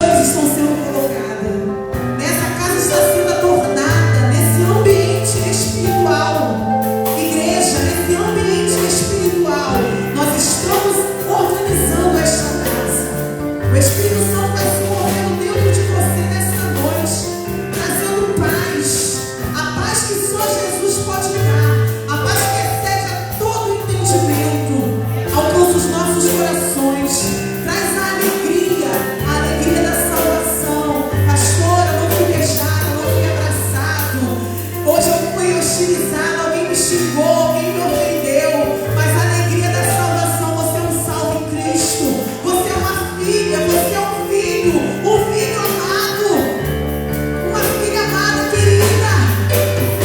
estão sendo colocadas. Nessa casa está sendo adornada, nesse ambiente espiritual. Igreja, nesse ambiente espiritual, nós estamos organizando esta casa. O Espírito Santo vai se movendo dentro de você nessa noite, trazendo paz. A paz que só Jesus pode dar. A paz que excede a todo entendimento. Alcança os nossos corações. Traz a alegria da salvação. Pastora, não fui beijada, não fui abraçado. Hoje eu fui hostilizada, alguém me xingou, alguém me ofendeu. Mas a alegria da salvação, você é um salvo em Cristo. Você é uma filha, você é um filho amado. Uma filha amada, querida.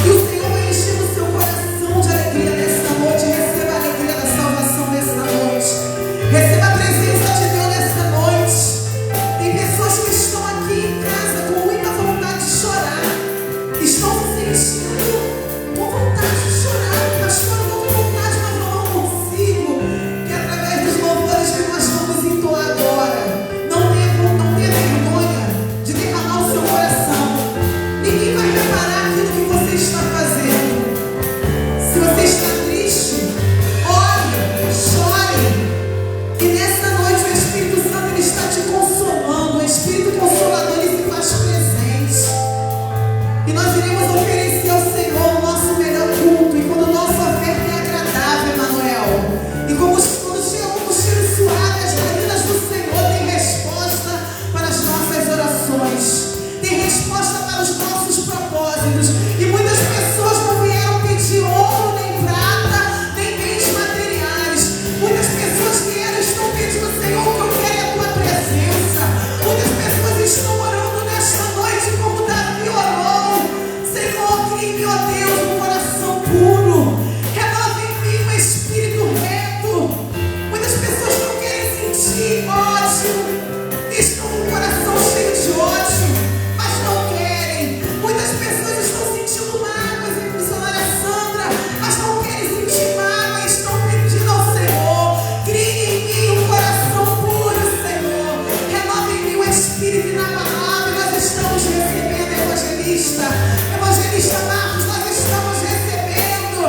E o Senhor vai encher o seu coração de alegria nesta noite. Receba a alegria da salvação nesta noite. Receba a presença de Deus nesta noite. Tem pessoas que estão aqui em casa com muita vontade de chorar. Estão se sentindo com vontade de chorar. Pastor, eu estou com vontade, mas eu não consigo. Que através dos louvores que nós vamos entoar agora, não tenha vergonha de derramar o seu coração. Ninguém vai reparar aquilo que você está fazendo. Se você está triste, ore, chore. E nessa noite o Espírito Santo ele está te consolando. O Espírito Consolador ele se faz presente. E nós iremos oferecer ao Senhor o nosso melhor culto. E quando nossa oferta é agradável, Emanuel, e quando chega como cheiro suave, as narinas do Senhor têm resposta para as nossas orações. Tem resposta para os nossos propósitos. E muitas pessoas não vieram pedir ouro, nem prata, nem bens materiais. Muitas pessoas vieram e estão pedindo, Senhor, que eu quero a tua presença. Muitas pessoas estão orando nesta noite como Davi orou. Senhor, crie-me, ó Deus, um coração puro. Renova em mim um espírito reto. Muitas pessoas não querem sentir ódio. Estão com o coração cheio de ódio, mas não querem. Muitas pessoas estão sentindo mágoas, a missionária Sandra, mas não querem sentir mágoa. Estão pedindo ao Senhor, crie em mim um coração puro, Senhor. Renova em mim o espírito inabalável. Nós estamos recebendo, evangelista Marcos, nós estamos recebendo,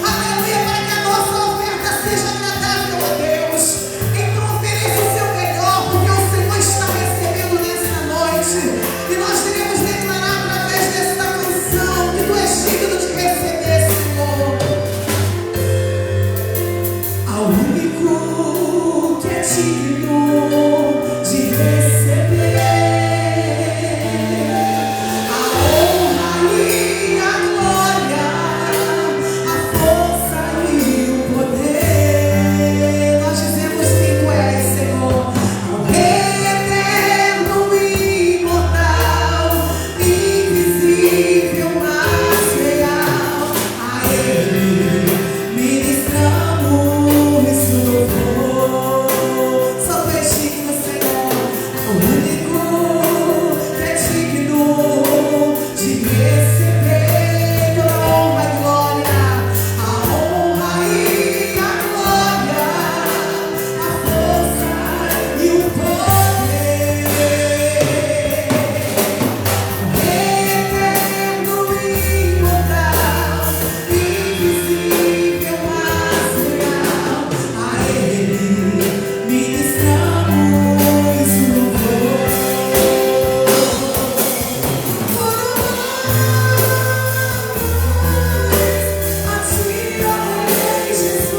aleluia, para que a nossa oferta seja agradável a Deus. Então ofereça o seu melhor, porque o Senhor está recebendo nessa noite. E nós iremos declarar através desta canção que tu és digno de receber, Senhor. Ao único que é digno de receber a honra e a glória, a força e o poder. Nós dizemos quem tu és, Senhor. Ao Rei eterno e imortal, invisível, mas real, a Ele ministramos louvor. Só tu és digno, Senhor. O único que é digno de receber toda a honra e glória, a honra e a glória, a força e o poder. O Rei eterno e imortal, invisível, mas real, a Ele ministramos louvor. A ti, ó Rei Jesus.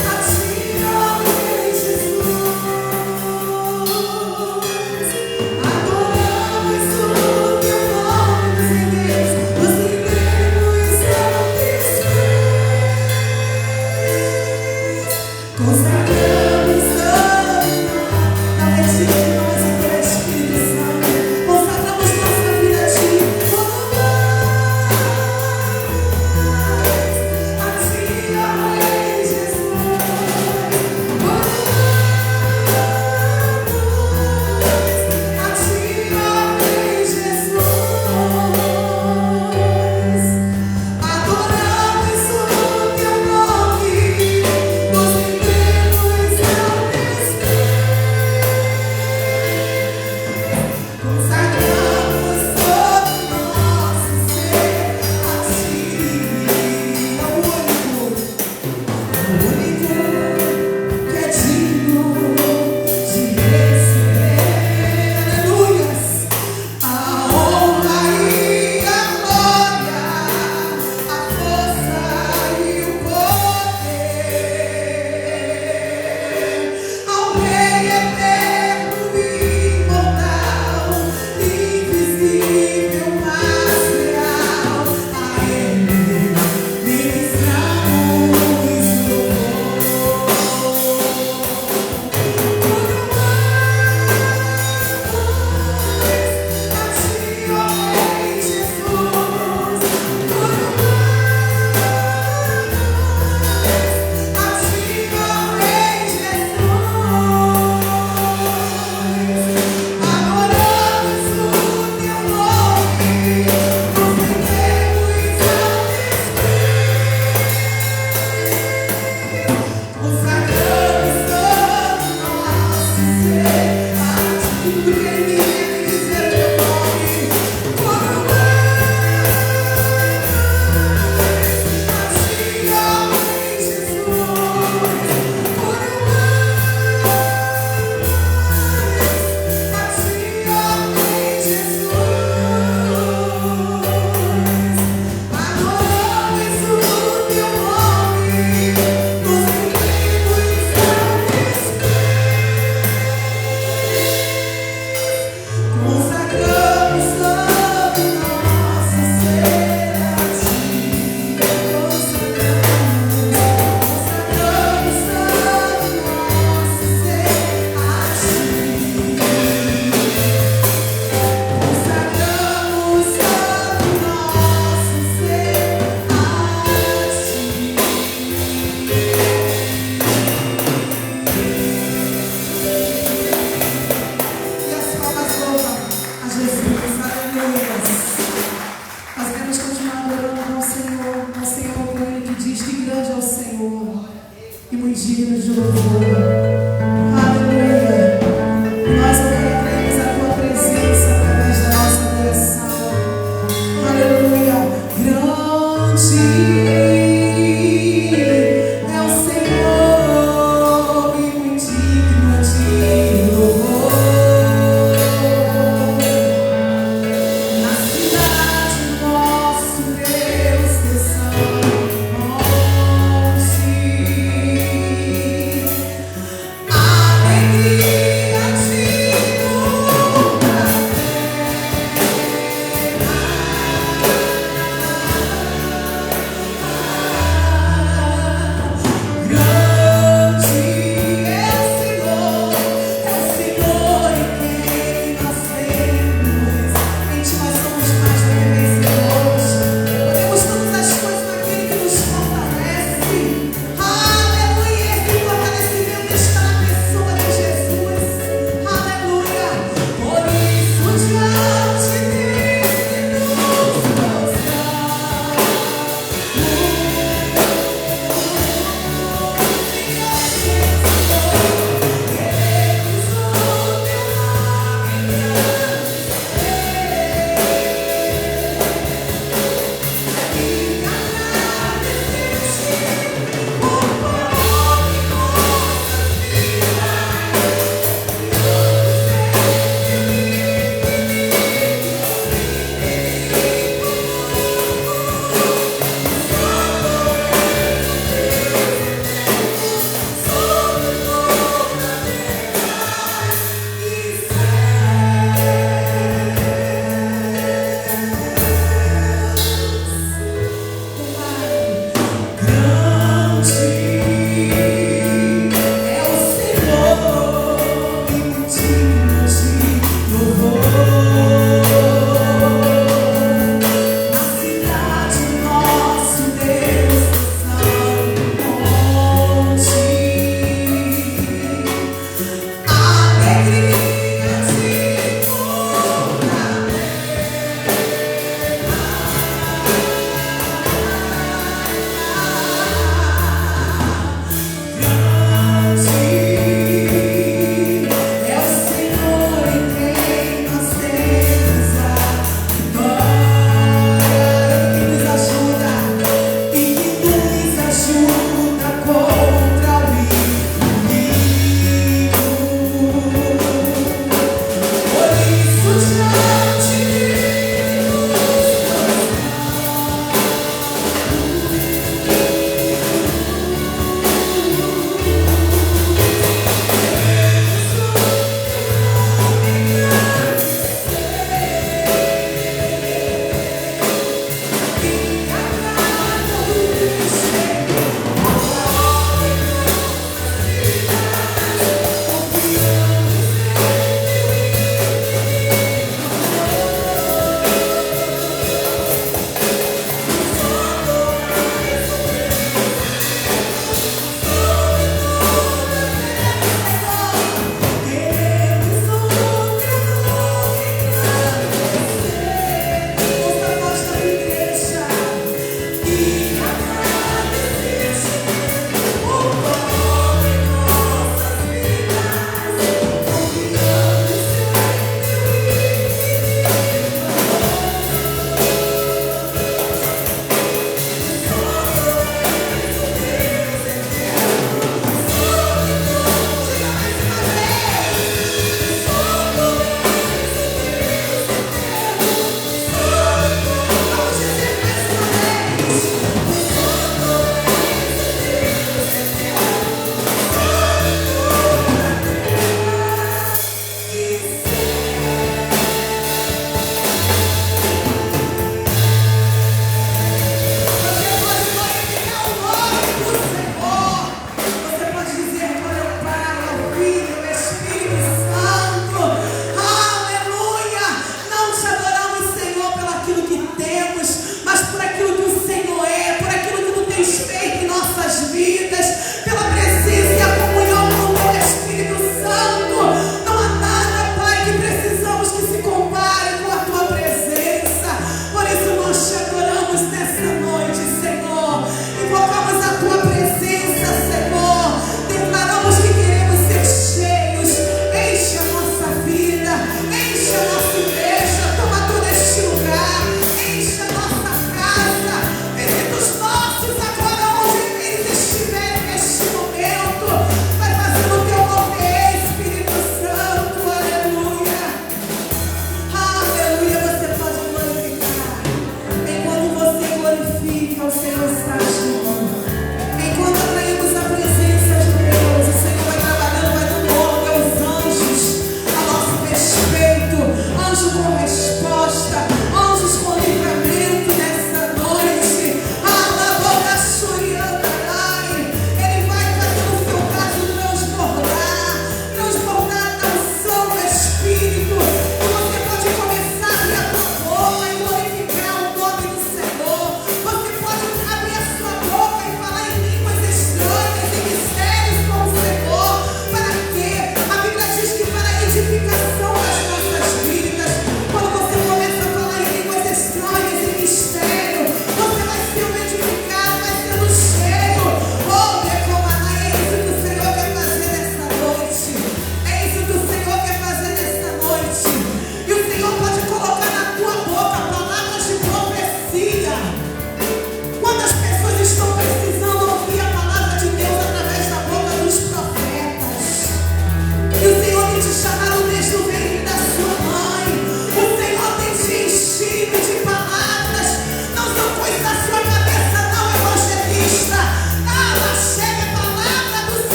A ti, ó Rei Jesus. Adoramos o teu nome, Deus, os inimigos são desfeitos. Consagramos a ti, nós e teu Espírito Santo. Consagramos nossa vida a ti. A ti, ó Rei Jesus. A ti, ó Rei Jesus. Adoramos o teu nome, nos digno de louvor. Aleluia. Nós obedeceremos a tua presença através da nossa adoração. Aleluia. Grande é o Senhor e muito digno de louvor. Na cidade do nosso Deus desceu.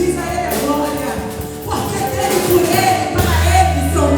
Diz a Ele a glória, porque dele, por Ele, para Ele são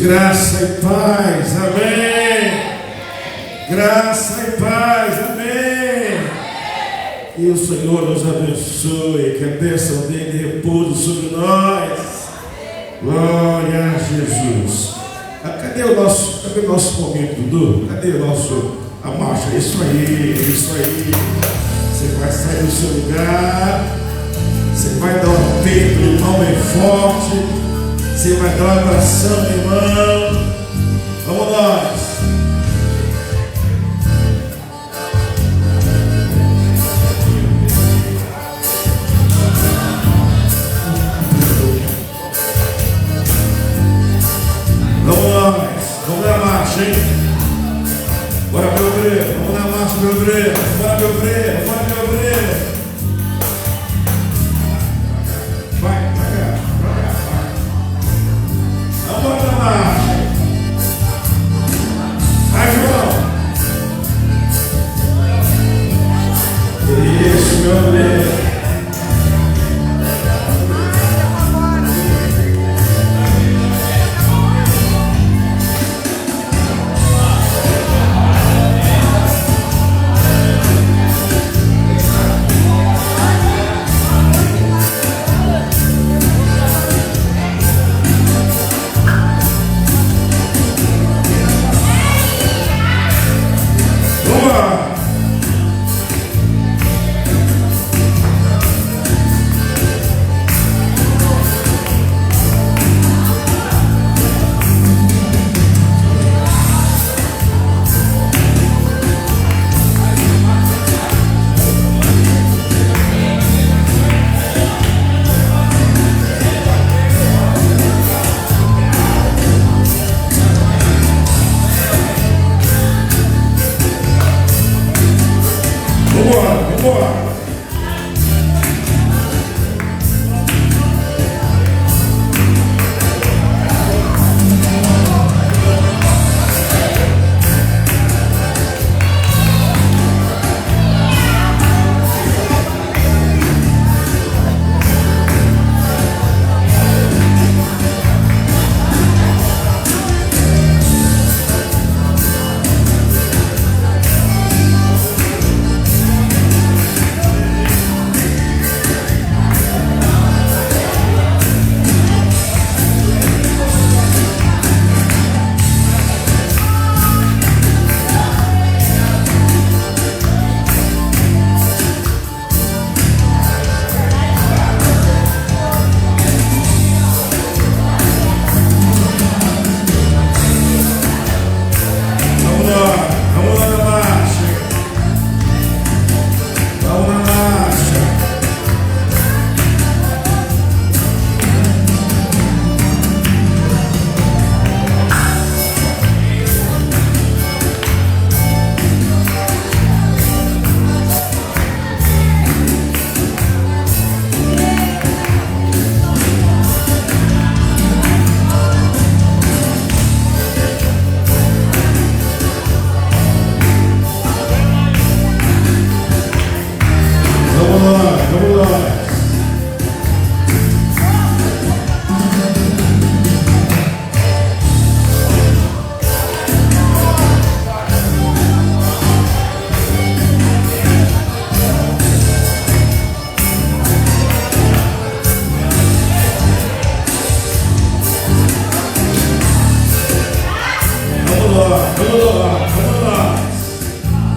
graça e paz, amém. Graça e paz, amém. E o Senhor nos abençoe, que a bênção dele repouse sobre nós. Glória a Jesus. Cadê o nosso momento, Dudu? Cadê a marcha? Isso aí. Você vai sair do seu lugar, você vai dar um peito, irmão, bem forte. Você vai dar um abração, meu irmão. Vamos nós. Vamos na marcha, hein? Bora, meu obreiro. Vamos na marcha, meu obreiro. Bora, meu obreiro. Vai, pra cá. Vamos na marcha. Vai, João. Isso, meu obreiro.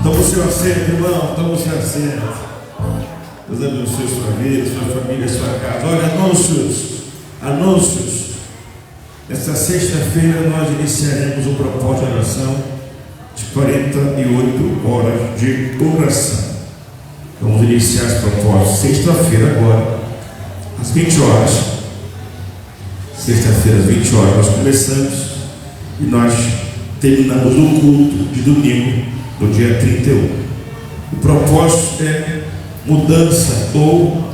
Toma o seu assento, irmão. Toma o seu assento. Deus abençoe sua vida, sua família, sua casa. Olha, anúncios. Nesta sexta-feira nós iniciaremos o propósito de oração de 48 horas de oração. Vamos iniciar esse propósito sexta-feira agora, às 20 horas. Sexta-feira às 20 horas nós começamos e nós terminamos o culto de domingo, no dia 31. O propósito é mudança ou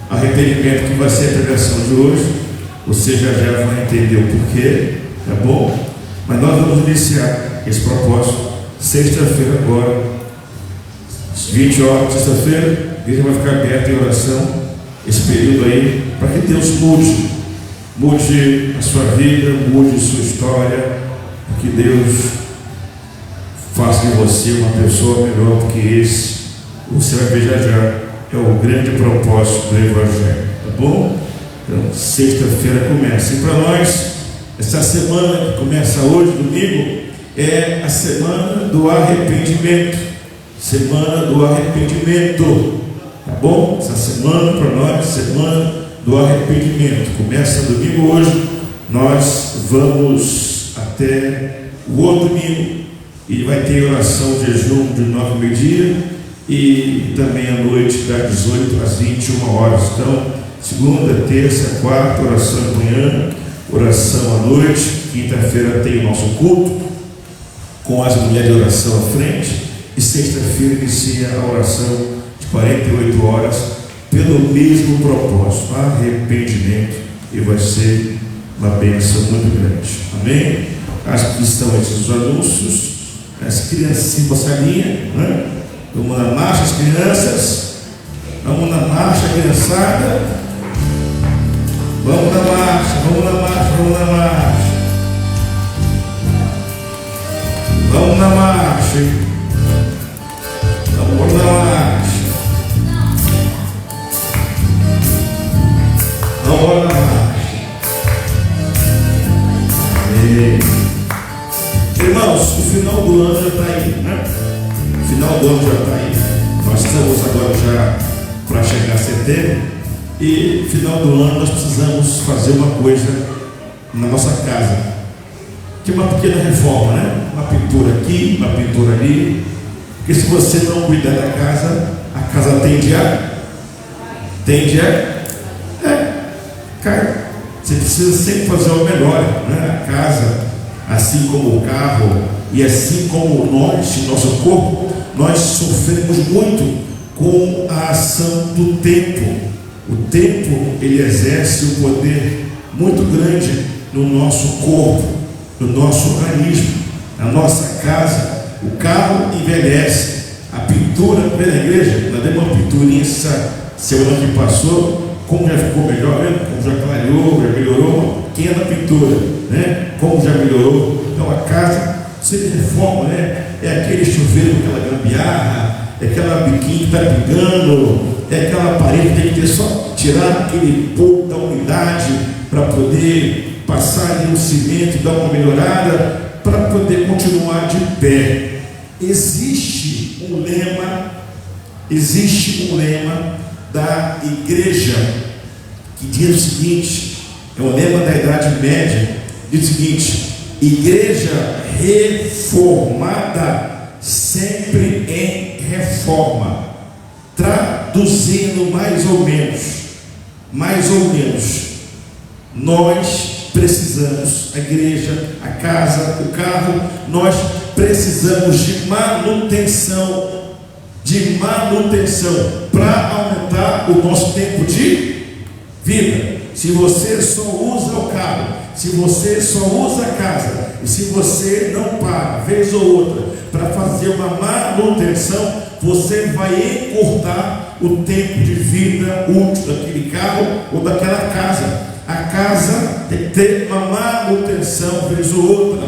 arrependimento, que vai ser a pregação de hoje. Você já vai entender o porquê, tá bom? Mas nós vamos iniciar esse propósito sexta-feira agora, às 20 horas, sexta-feira. A igreja vai ficar aberta em oração esse período aí, para que Deus mude a sua vida, mude o seu história, que Deus faça de você uma pessoa melhor do que esse. Você vai ver já já, é o grande propósito do Evangelho, tá bom? Então, sexta-feira começa. E para nós, essa semana que começa hoje, domingo, é a semana do arrependimento. Semana do arrependimento, tá bom? Essa semana para nós, semana do arrependimento. Começa domingo hoje, nós vamos até o outro domingo e vai ter oração, jejum de 9 ao meio-dia e também à noite das 18 às 21 horas. Então, segunda, terça, quarta, oração de manhã, oração à noite. Quinta-feira tem o nosso culto com as mulheres de oração à frente e sexta-feira inicia a oração de 48 horas pelo mesmo propósito, arrependimento, e vai ser uma bênção muito grande. Amém? Acho que estão esses anúncios, as crianças passarinha, né? Vamos na marcha, as crianças. Vamos na marcha, criançada. Vamos na marcha, vamos na marcha, vamos na marcha. Vamos na marcha. Vamos na marcha. Vamos na marcha. Amém. Irmãos, o final do ano já está aí, né? O final do ano já está aí. Nós estamos agora já para chegar a setembro. E no final do ano nós precisamos fazer uma coisa na nossa casa, que é uma pequena reforma, né? Uma pintura aqui, uma pintura ali. Porque se você não cuidar da casa, a casa tende a cai. Você precisa sempre fazer o melhor, né? A casa, assim como o carro e assim como nós, o nosso corpo, nós sofremos muito com a ação do tempo. O tempo, ele exerce um poder muito grande no nosso corpo, no nosso organismo, na nossa casa. O carro envelhece. A pintura, na igreja, nós demos uma pinturinha essa semana que passou, como já ficou melhor, né? Como já clareou, já melhorou, uma pequena pintura, né? Como já melhorou. Então a casa, você reforma, né? É aquele chuveiro com aquela gambiarra, é aquela biquinha que está pingando, é aquela parede que tem que ter só tirar aquele pouco da umidade para poder passar ali um cimento, dar uma melhorada, para poder continuar de pé. Existe um lema da igreja que diz o seguinte, é um lema da Idade Média, diz o seguinte: igreja reformada sempre em reforma. Traduzindo mais ou menos, nós precisamos, a igreja, a casa, o carro, nós precisamos de manutenção para aumentar o nosso tempo de vida. Se você só usa o carro, se você só usa a casa, e se você não para, vez ou outra, para fazer uma manutenção, você vai encurtar o tempo de vida útil daquele carro ou daquela casa. A casa tem que ter uma manutenção, vez ou outra,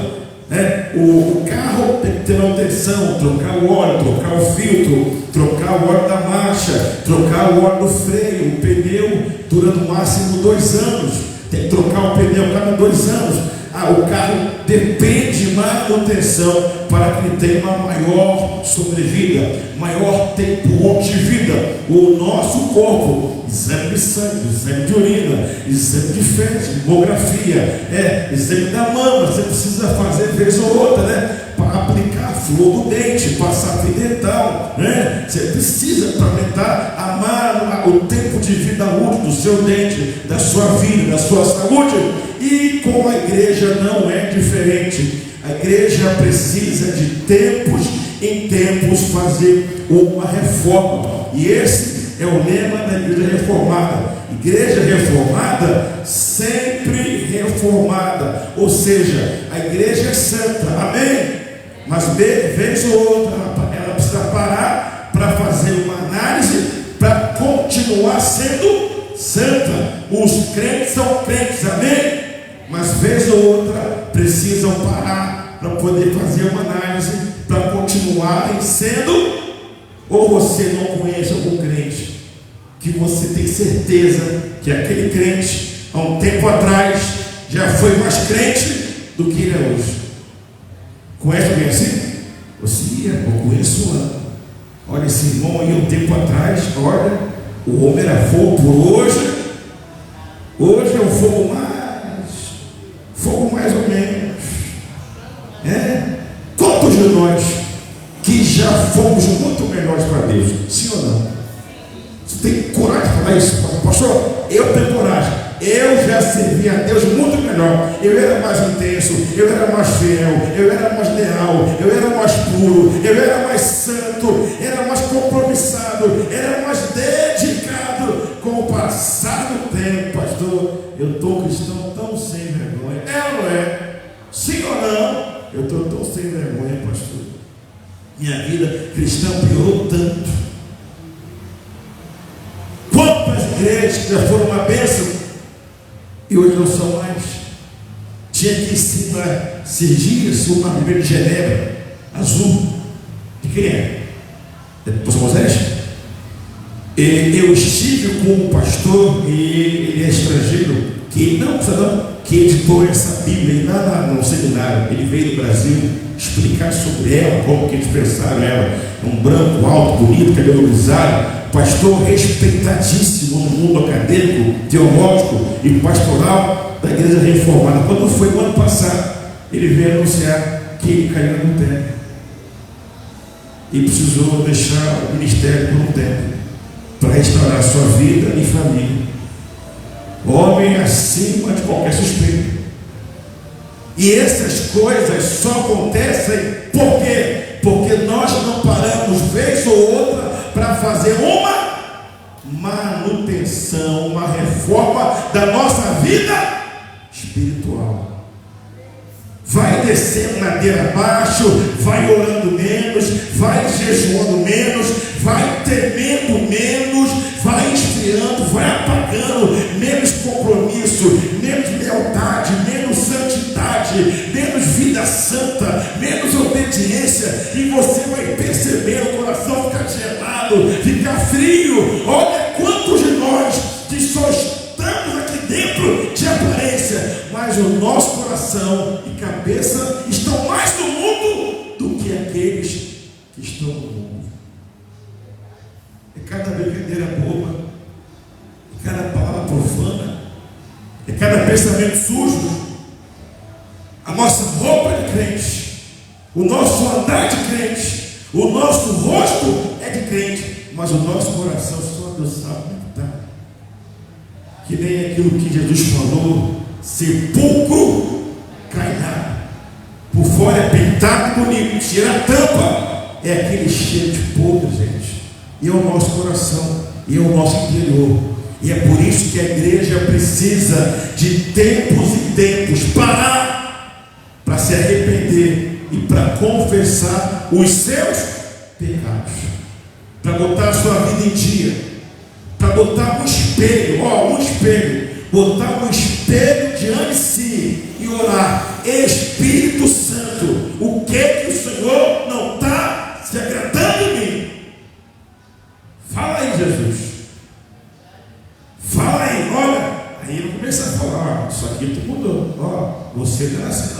né? O carro tem que ter manutenção, trocar o óleo, trocar o filtro, trocar o óleo da marcha, trocar o óleo do freio, o pneu dura no máximo 2 anos, tem que trocar o pneu a cada 2 anos. O carro depende de manutenção para que ele tenha uma maior sobrevida, maior tempo de vida. O nosso corpo, exame de sangue, exame de urina, exame de fezes, mamografia, exame da mama, você precisa fazer vez ou outra, né? Para aplicar flor do dente, passar fio dental, né? Você precisa para aumentar o tempo de vida útil do seu dente, da sua vida, da sua saúde. E com a igreja não é diferente. A igreja precisa de tempos em tempos fazer uma reforma. E esse é o lema da igreja reformada. Igreja reformada, sempre reformada. Ou seja, a igreja é santa, amém? Mas vez ou outra ela precisa parar para fazer uma análise para continuar sendo santa. Os crentes são crentes, amém? Mas vez ou outra precisam parar para poder fazer uma análise, para continuarem sendo. Ou você não conhece algum crente que você tem certeza que aquele crente, há um tempo atrás, já foi mais crente do que ele é hoje? Conhece alguém assim? Você eu conheço um ano. Olha, esse irmão aí um tempo atrás, olha, o homem era fogo por hoje. Hoje é um fogo mais ou menos. Quantos de nós que já fomos muito melhores para Deus? Sim ou não? Você tem coragem de falar isso? Pastor, eu tenho coragem. Eu já servi a Deus muito melhor. Eu era mais intenso, eu era mais fiel, eu era mais leal, eu era mais puro, eu era mais santo, era mais compromissado, era mais dedicado. Com o passar do tempo, pastor, eu estou cristão tão sem vergonha. É ou não é? Sim ou não? Eu estou tão sem vergonha, pastor. Minha vida cristã piorou tanto. Quantas igrejas já foram uma bênção e hoje não são mais? Tinha aqui em cima esses dias uma Bíblia de Genebra azul. De quem é? É do pastor Moisés? Eu estive com um pastor, e ele é estrangeiro, que editou essa Bíblia lá no seminário. Ele veio do Brasil explicar sobre ela, como que eles pensaram ela. Um branco, alto, bonito, cabelo grisalho, pastor respeitadíssimo no mundo acadêmico, teológico e pastoral da Igreja Reformada. Quando foi o ano passado, ele veio anunciar que ele caiu no tempo e precisou deixar o ministério por um tempo para restaurar sua vida e família. Homem acima de qualquer suspeita. E essas coisas só acontecem por quê? Porque nós não paramos vez ou outra para fazer uma manutenção, uma reforma da nossa vida espiritual. Vai descendo ladeira abaixo, vai orando menos, vai jejuando menos, vai temendo menos, vai esfriando, vai apagando, menos compromisso, menos lealdade, menos santidade, menos vida santa, menos obediência, e você vai perceber o coração ficar gelado, ficar frio. Olha quantos de nós que só estamos aqui dentro de aparência, mas o nosso coração e cabeça estão mais no mundo do que aqueles que estão no mundo. É cada brincadeira boba, é cada palavra profana, é cada pensamento sujo. A nossa roupa de crente, o nosso andar de crente, o nosso rosto é de crente, mas o nosso coração só Deus sabe como está. Que nem aquilo que Jesus falou: sepulcro caiado, por fora é pintado bonito, tira a tampa, é aquele cheiro de podre, gente. E é o nosso coração, e é o nosso interior. E é por isso que a igreja precisa de tempos e tempos parar para se arrepender e para confessar os seus pecados, para botar a sua vida em dia, para botar um espelho, botar um espelho diante de si e orar: Espírito Santo, o que o Senhor não está se agradando em mim? Fala aí, Jesus. Fala aí, olha. Aí ele começa a falar: isso aqui tu mudou, você não é assim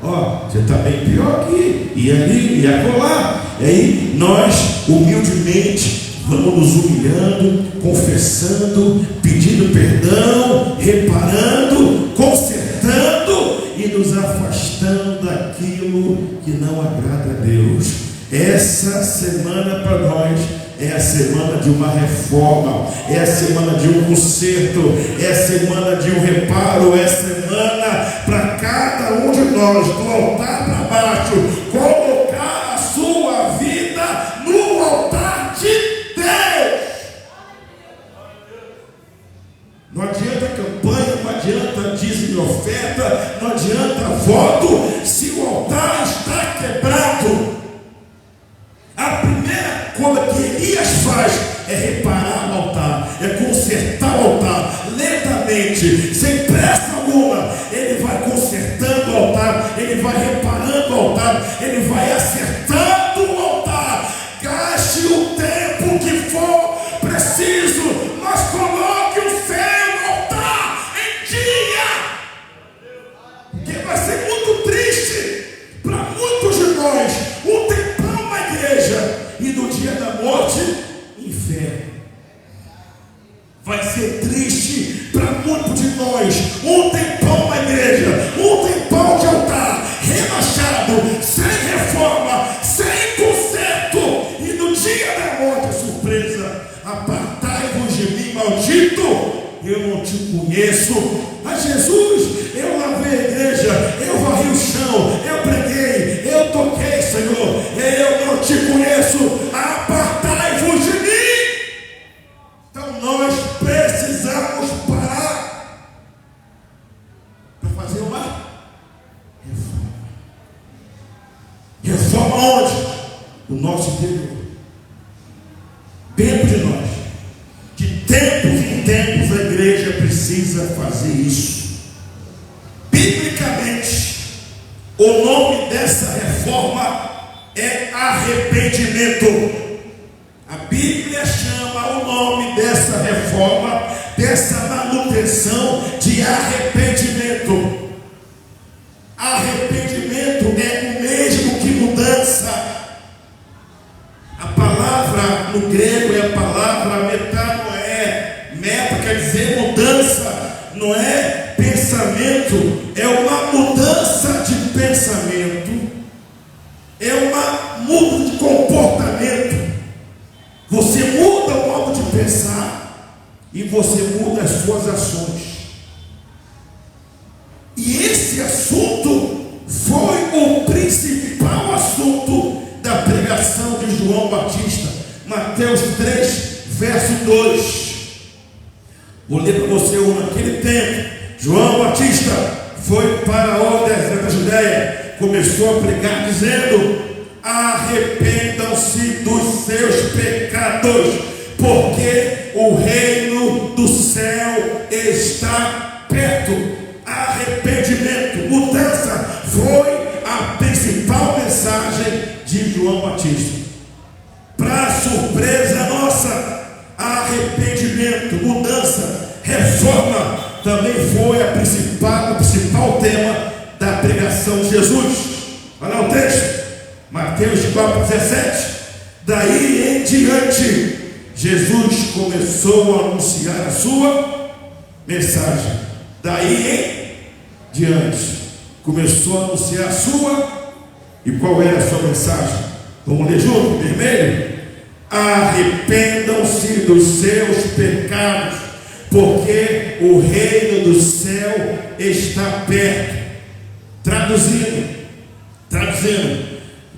não, você está bem pior aqui, e ali, e acolá. E aí nós humildemente vamos nos humilhando, confessando, pedindo perdão, reparando, consertando e nos afastando daquilo que não agrada a Deus. Essa semana para nós é a semana de uma reforma, é a semana de um conserto, é a semana de um reparo, é a semana para cada um de nós, do altar para baixo, colocar a sua vida no altar de Deus. Não adianta campanha, não adianta dízimo e oferta, não adianta voto, se o altar está quebrado. A primeira coisa que Elias faz é reparar o altar, é consertar o altar lentamente, sem pressa alguma. Ele vai consertando o altar, Ele vai acertando o altar. Gaste o tempo que for preciso, mas coloque o seu altar em dia. Porque vai ser muito triste para muitos de nós um tempão na igreja e no dia da morte, inferno. Vai ser triste para muitos de nós um tempão na igreja, um tempão de altar rebaixado, sem reforma, sem conserto, e no dia da morte, surpresa: apartai-vos de mim, maldito, eu não te conheço. Mas Jesus, eu lavei a igreja, eu varri o chão, eu preguei, eu toquei, Senhor, eu não te conheço, apartai-vos de mim. Então nós precisamos parar para fazer uma reforma. Reforma onde? No nosso interior, dentro de nós. De tempos em tempos a igreja precisa fazer isso. Biblicamente, o nome dessa reforma é arrependimento. A Bíblia chama o nome dessa reforma, dessa manutenção, de arrependimento. Arrependimento é o mesmo que mudança. A palavra no grego é a palavra metanoé. Meta quer dizer mudança, não é pensamento, é uma mudança de pensamento, é uma mudança de comportamento. Você muda o modo de pensar e você muda as suas ações. E esse assunto foi o principal assunto da pregação de João Batista, Mateus 3, verso 2. Vou ler para você naquele tempo. João Batista foi para o deserto da Judéia, começou a pregar dizendo: arrependam-se dos seus pecados, porque o reino do céu está perto. Arrependimento, mudança, foi a principal mensagem de João Batista. Para surpresa nossa, arrependimento, mudança, reforma também foi o principal tema da pregação de Jesus. Olha o texto, Mateus 4,17. Daí em diante, Jesus começou a anunciar a sua mensagem. Daí em diante, começou a anunciar a sua. E qual era a sua mensagem? Vamos ler junto, vermelho? Arrependam-se dos seus pecados, porque o reino do céu está perto. Traduzindo,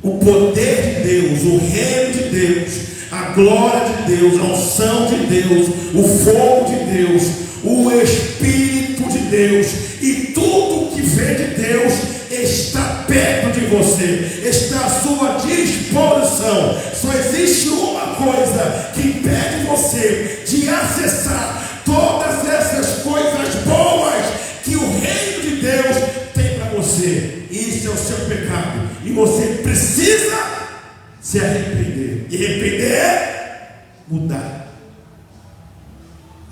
o poder de Deus, o reino de Deus, a glória de Deus, a unção de Deus, o fogo de Deus, o Espírito de Deus e tudo que vem de Deus está perto de você, está à sua disposição. Só existe uma coisa que impede você de acessar todas essas coisas boas que o reino de Deus tem para você. Isso é o seu pecado, e você precisa se arrepender. E arrepender é mudar.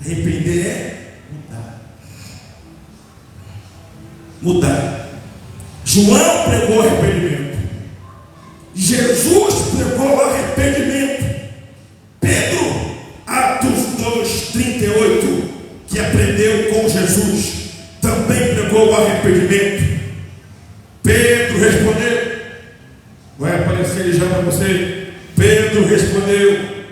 Arrepender é mudar. João pregou arrependimento, Jesus pregou arrependimento. Pedro, Atos 2:38, que aprendeu com Jesus, também pregou arrependimento. Pedro respondeu, vai aparecer já para você. Pedro respondeu: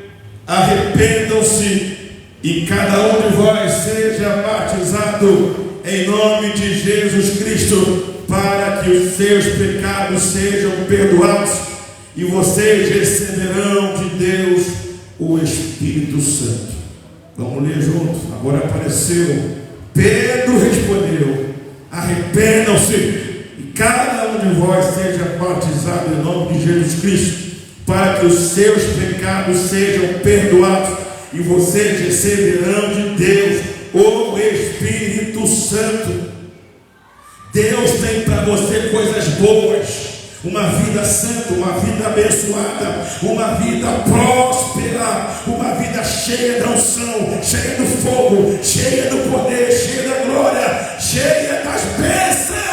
arrependam-se e cada um de vós seja batizado em nome de Jesus Cristo, para que os seus pecados sejam perdoados, e vocês receberão de Deus o Espírito Santo. Vamos ler juntos. Agora apareceu. Pedro respondeu: arrependam-se e cada um de vós seja batizado em nome de Jesus Cristo, para que os seus pecados sejam perdoados, e vocês receberão de Deus o Espírito Santo. Deus tem para você coisas boas. uma vida santa, uma vida abençoada, uma vida próspera, uma vida cheia da unção, cheia do fogo, cheia do poder, cheia da glória, cheia das bênçãos.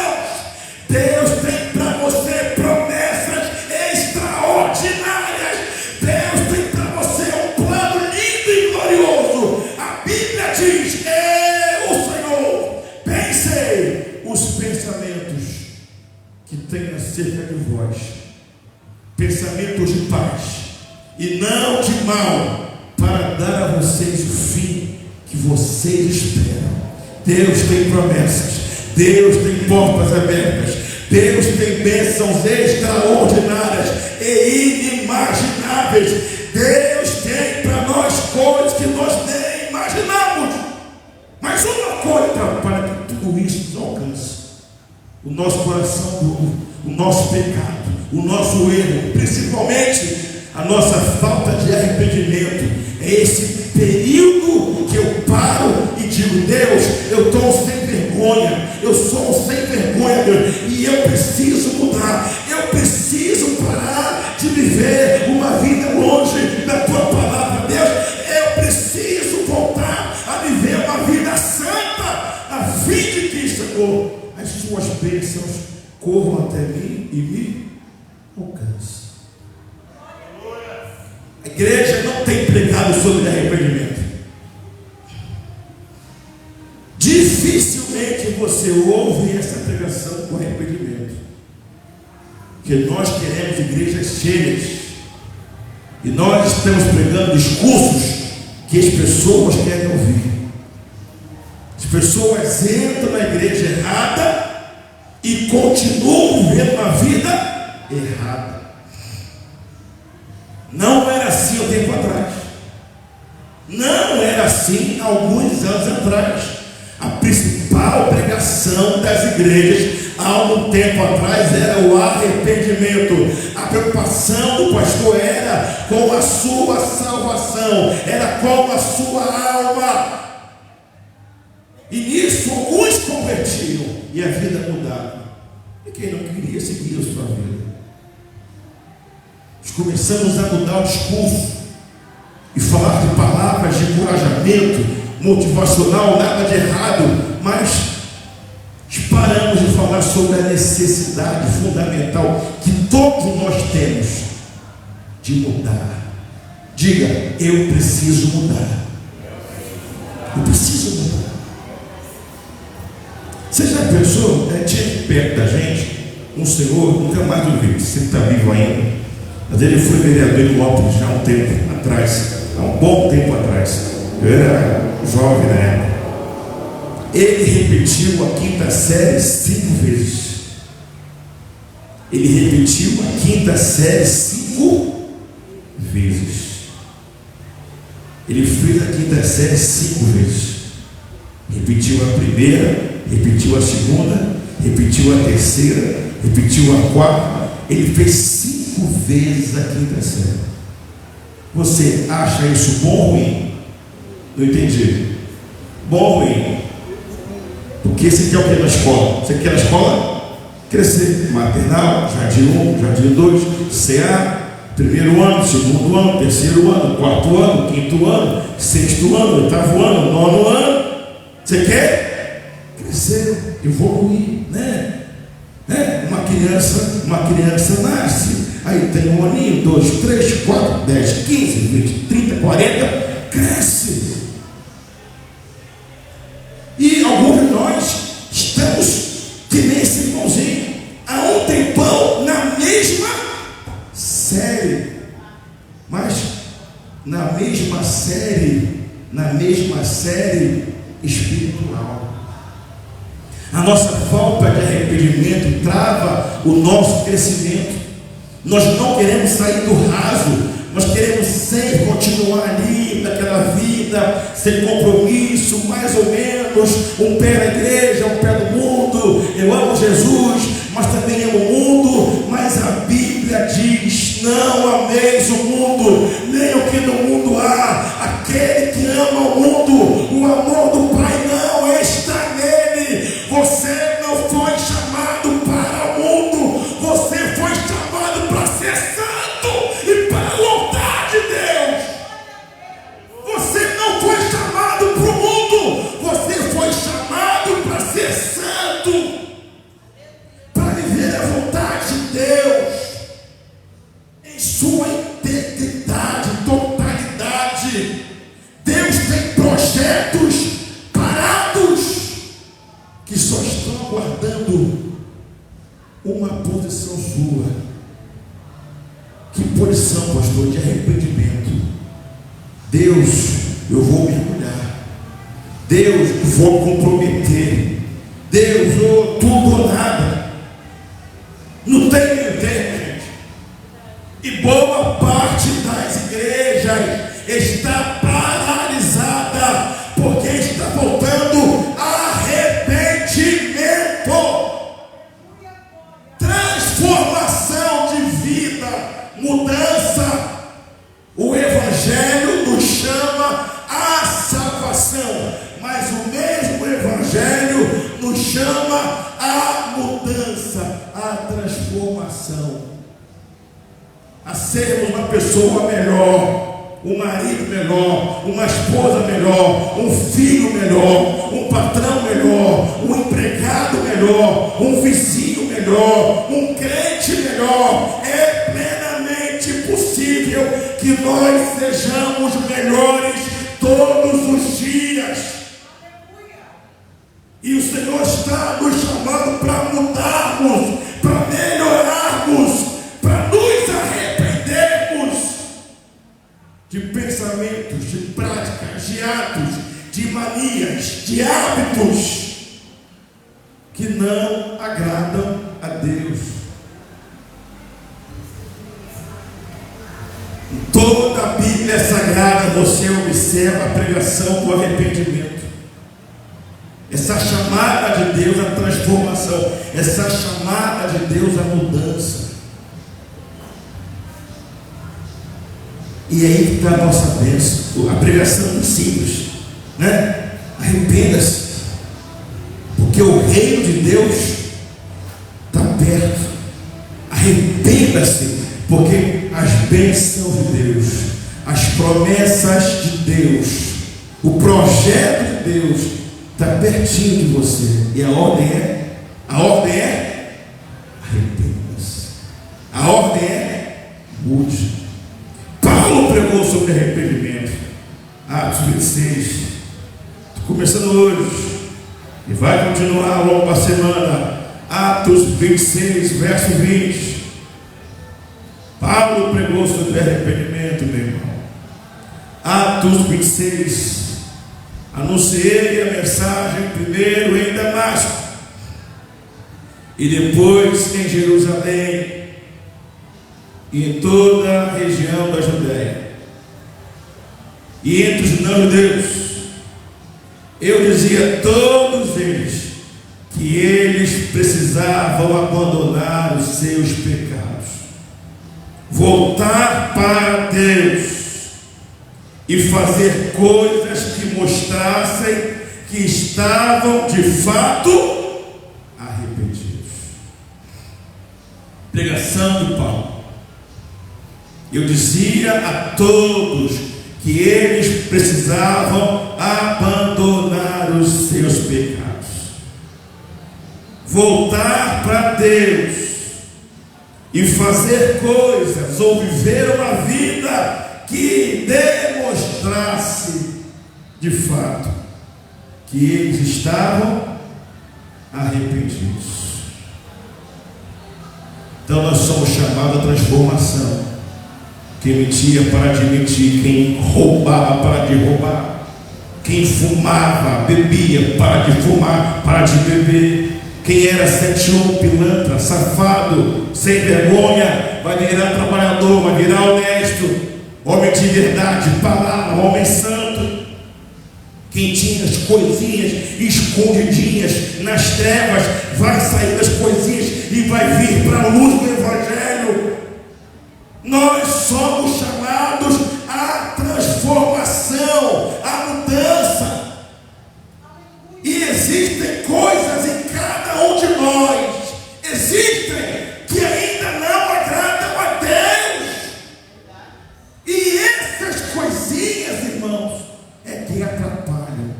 Deus tem para você promessas extraordinárias. Deus tem para você um plano lindo e glorioso. A Bíblia diz: eu, Senhor, pensei os pensamentos que tenho acerca de vós, pensamentos de paz e não de mal, para dar a vocês o fim que vocês esperam. Deus tem promessas, Deus tem portas abertas, Deus tem bênçãos extraordinárias e inimagináveis. Deus tem para nós coisas que nós nem imaginamos. Mas uma coisa para que tudo isso nos alcance: o nosso coração duro, o nosso pecado, o nosso erro, principalmente a nossa falta de arrependimento. É esse período que eu paro e digo: Deus, eu estou sem vergonha, eu sou um sem vergonha, Deus, e eu preciso mudar, eu preciso parar de viver uma vida longe da tua palavra, Deus, eu preciso voltar a viver uma vida santa, a fim de que, Senhor, as suas bênçãos corram até mim e me alcancem. A igreja não tem pregado sobre arrependimento. Dificilmente você ouve essa pregação com arrependimento, porque nós queremos igrejas cheias e nós estamos pregando discursos que as pessoas querem ouvir. As pessoas entram na igreja errada e continuam vivendo uma vida errada. Não era assim há tempo atrás. Não era assim há alguns anos atrás. A principal pregação das igrejas há algum tempo atrás era o arrependimento. A preocupação do pastor era com a sua salvação, era com a sua alma. E nisso alguns convertiam e a vida mudava. E quem não queria seguir a sua vida? Começamos a mudar o discurso e falar de palavras de encorajamento motivacional, nada de errado, mas paramos de falar sobre a necessidade fundamental que todos nós temos de mudar. Diga: eu preciso mudar. Eu preciso mudar. Você já pensou? Tinha perto da gente um senhor, nunca mais ouvi, você está vivo ainda, mas ele foi vereador em Lopes já há um tempo atrás, há um bom tempo atrás. Eu era jovem na época. Ele repetiu a quinta série 5 vezes. Ele repetiu a quinta série 5 vezes. Ele fez a quinta série 5 vezes. Repetiu a primeira, repetiu a segunda, repetiu a terceira, repetiu a quarta. Ele fez 5 vezes a quinta série. Você acha isso bom ou ruim? Não entendi. Bom ou ruim? Porque você quer o que na escola? Você quer na escola crescer. Maternal, jardim 1, jardim 2, CA, primeiro ano, segundo ano, terceiro ano, quarto ano, quinto ano, sexto ano, oitavo ano, nono ano. Você quer crescer, evoluir, né? Uma criança nasce, aí tem 1 aninho, 2, 3, 4, 10, 15, 20, 30, 40, cresce. E alguns de nós estamos que nem esse irmãozinho, há um tempão na mesma série, mas na mesma série espiritual. A nossa falta de arrependimento trava o nosso crescimento. Nós não queremos sair do raso, nós queremos sempre continuar ali naquela vida, sem compromisso, mais ou menos, um pé na igreja, um pé no mundo. Eu amo Jesus, mas também amo o mundo. Mas a Bíblia diz: não ameis o mundo, nem o que no mundo há. Aquele que ama o mundo, o amor do Pai não está nele. Você não foi chamado para o mundo, você foi chamado disposição, pastor, de arrependimento. Deus, eu vou mergulhar. Deus, eu vou me comprometer. Deus, ou tudo ou nada. Não tem meio termo, gente. E boa parte das igrejas está paralisada, porque está faltando arrependimento, transformação de vida, mudança. O Evangelho nos chama à salvação, mas o mesmo Evangelho nos chama à mudança, à transformação, a sermos uma pessoa melhor, um marido melhor, uma esposa melhor, um filho melhor, um patrão melhor, um empregado melhor, um vizinho melhor, um crente melhor. É plenamente possível que nós sejamos melhores todos os dias. E o Senhor está nos chamando para mudarmos, para melhorarmos, para nos arrependermos de pensamentos, de práticas, de atos, de manias, de hábitos que não agradam a Deus. Em toda a Bíblia Sagrada você observa a pregação do arrependimento, essa chamada de Deus à transformação, essa chamada de Deus à mudança. E aí que está a nossa bênção, a pregação dos simples, né? Arrependa-se, porque o reino de Deus está perto. Arrependa-se, porque as bênçãos de Deus, as promessas de Deus, o projeto de Deus está pertinho de você. E a ordem é arrependa-se. A ordem é mude. Paulo pregou sobre arrependimento. Atos 26. Estou começando hoje e vai continuar ao longo da semana. Atos 26, verso 20. Paulo pregou sobre arrependimento, meu irmão. Atos 26. Anunciei a mensagem primeiro em Damasco e depois em Jerusalém e em toda a região da Judéia e entre os não-judeus. Eu dizia a todos eles que eles precisavam abandonar os seus pecados, voltar para Deus e fazer coisas que mostrassem que estavam de fato arrependidos. Pregação de Paulo. Eu dizia a todos que eles precisavam abandonar os seus pecados, voltar para Deus e fazer coisas ou viver uma vida que demonstrasse de fato que eles estavam arrependidos. Então nós somos chamados à transformação. Quem mentia, para de mentir. Quem roubava, para de roubar. Quem fumava, bebia, para de fumar, para de beber. Quem era 71, pilantra, safado, sem vergonha, vai virar trabalhador, vai virar honesto, homem de verdade, palavra, homem santo. Quem tinha as coisinhas escondidinhas nas trevas, vai sair das coisinhas e vai vir para a luz do Evangelho. Nós somos chamados à transformação, à mudança. E existem coisas em cada um de nós, existem, que ainda não agradam a Deus. E essas coisinhas, irmãos, é que atrapalham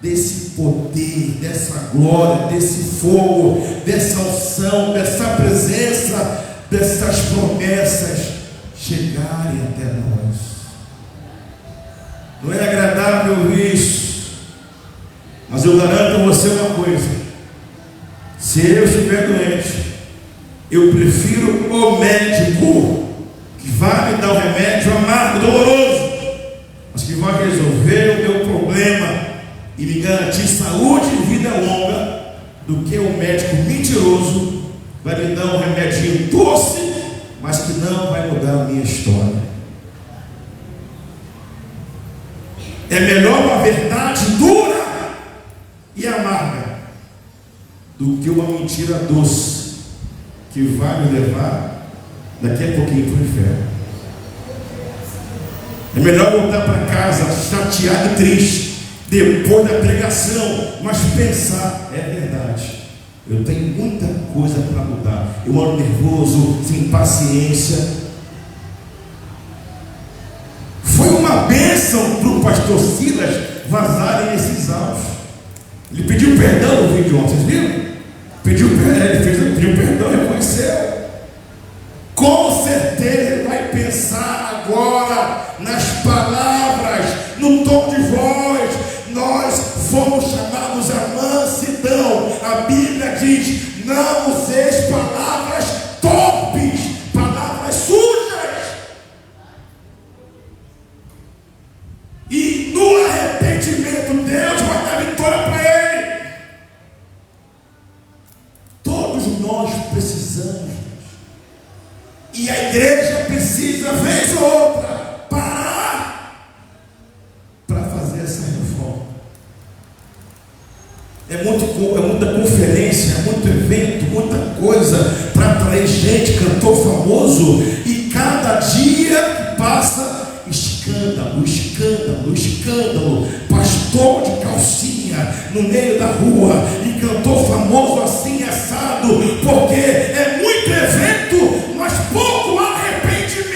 desse poder, dessa glória, desse fogo, dessa unção, dessa presença, dessas promessas chegarem até nós. Não é agradável ouvir isso, mas eu garanto a você uma coisa: se eu estiver doente, eu prefiro o médico garantir saúde e vida longa do que um médico mentiroso vai me dar um remedinho doce, mas que não vai mudar a minha história. É melhor uma verdade dura e amarga do que uma mentira doce que vai me levar daqui a pouquinho para o inferno. É melhor voltar para casa chateado e triste depois da pregação, mas pensar: é verdade, eu tenho muita coisa para mudar, eu ando nervoso, sem paciência. Foi uma bênção para o pastor Silas vazarem esses áudios. Ele pediu perdão no vídeo ontem, vocês viram? Pediu perdão, reconheceu. Com certeza ele vai pensar agora nas palavras, no tom de voz. Nós fomos chamados à mansidão. A Bíblia diz: não useis palavras torpes, palavras sujas. E no arrependimento Deus vai dar vitória para ele. Todos nós precisamos, e a igreja precisa, vez ou outra, parar para fazer essa reforma. É muita conferência, é muito evento, muita coisa para atrair gente, cantor famoso, e cada dia que passa, escândalo, escândalo, escândalo. Pastor de calcinha no meio da rua e cantor famoso assim assado, porque é muito evento, mas pouco arrependimento.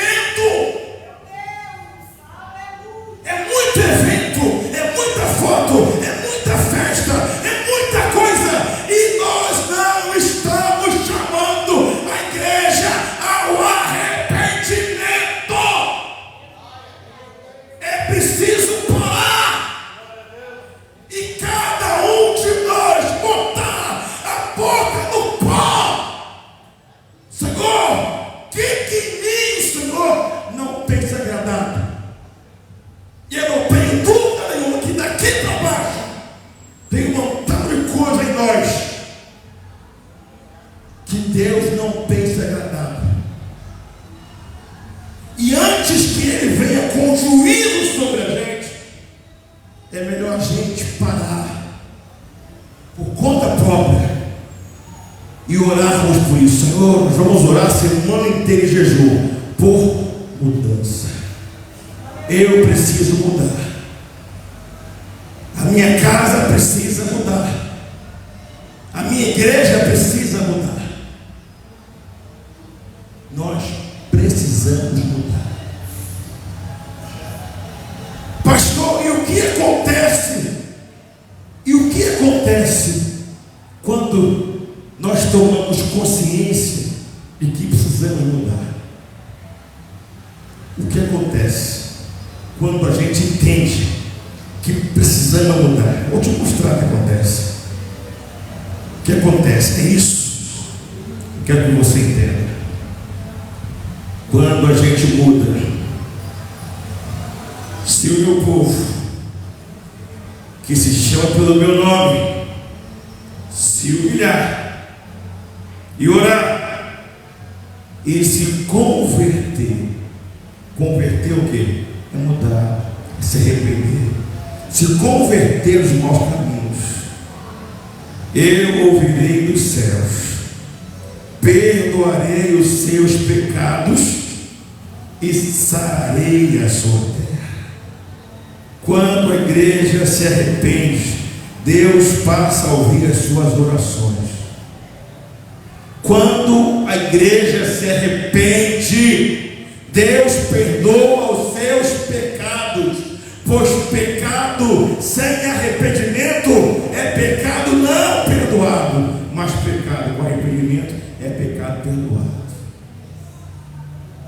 É muito evento, é muita foto, é muita festa, é muita coisa, e nós não estamos chamando a igreja ao arrependimento. É preciso parar e cada um de nós botar a boca no pó. Senhor, que em mim, Senhor, não tem se agradado. E eu não tenho dúvida nenhuma que daqui para baixo tem um montão de coisa em nós que Deus não tem se agradado. E antes que Ele venha com juízo sobre a gente, é melhor a gente parar por conta própria e orarmos por isso. Senhor, nós vamos orar a semana inteira em jejum por mudança. Eu preciso mudar. A minha casa precisa mudar. A minha igreja precisa mudar. Nós precisamos mudar. Pastor, e o que acontece? E o que acontece quando nós tomamos consciência de que precisamos mudar? O que acontece quando a gente entende que precisamos mudar? Vou te mostrar o que acontece. O que acontece? É isso. Eu quero que você entenda. Quando a gente muda, se o meu povo, que se chama pelo meu nome, se humilhar e orar e se converter. Converter o quê? É mudar, é se arrepender, se converter os maus caminhos. Eu ouvirei dos céus, perdoarei os seus pecados e sararei a sua terra. Quando a igreja se arrepende, Deus passa a ouvir as suas orações. Quando a igreja se arrepende, Deus perdoa os seus pecados, pois pecado sem arrependimento é pecado não perdoado, mas pecado com arrependimento é pecado perdoado.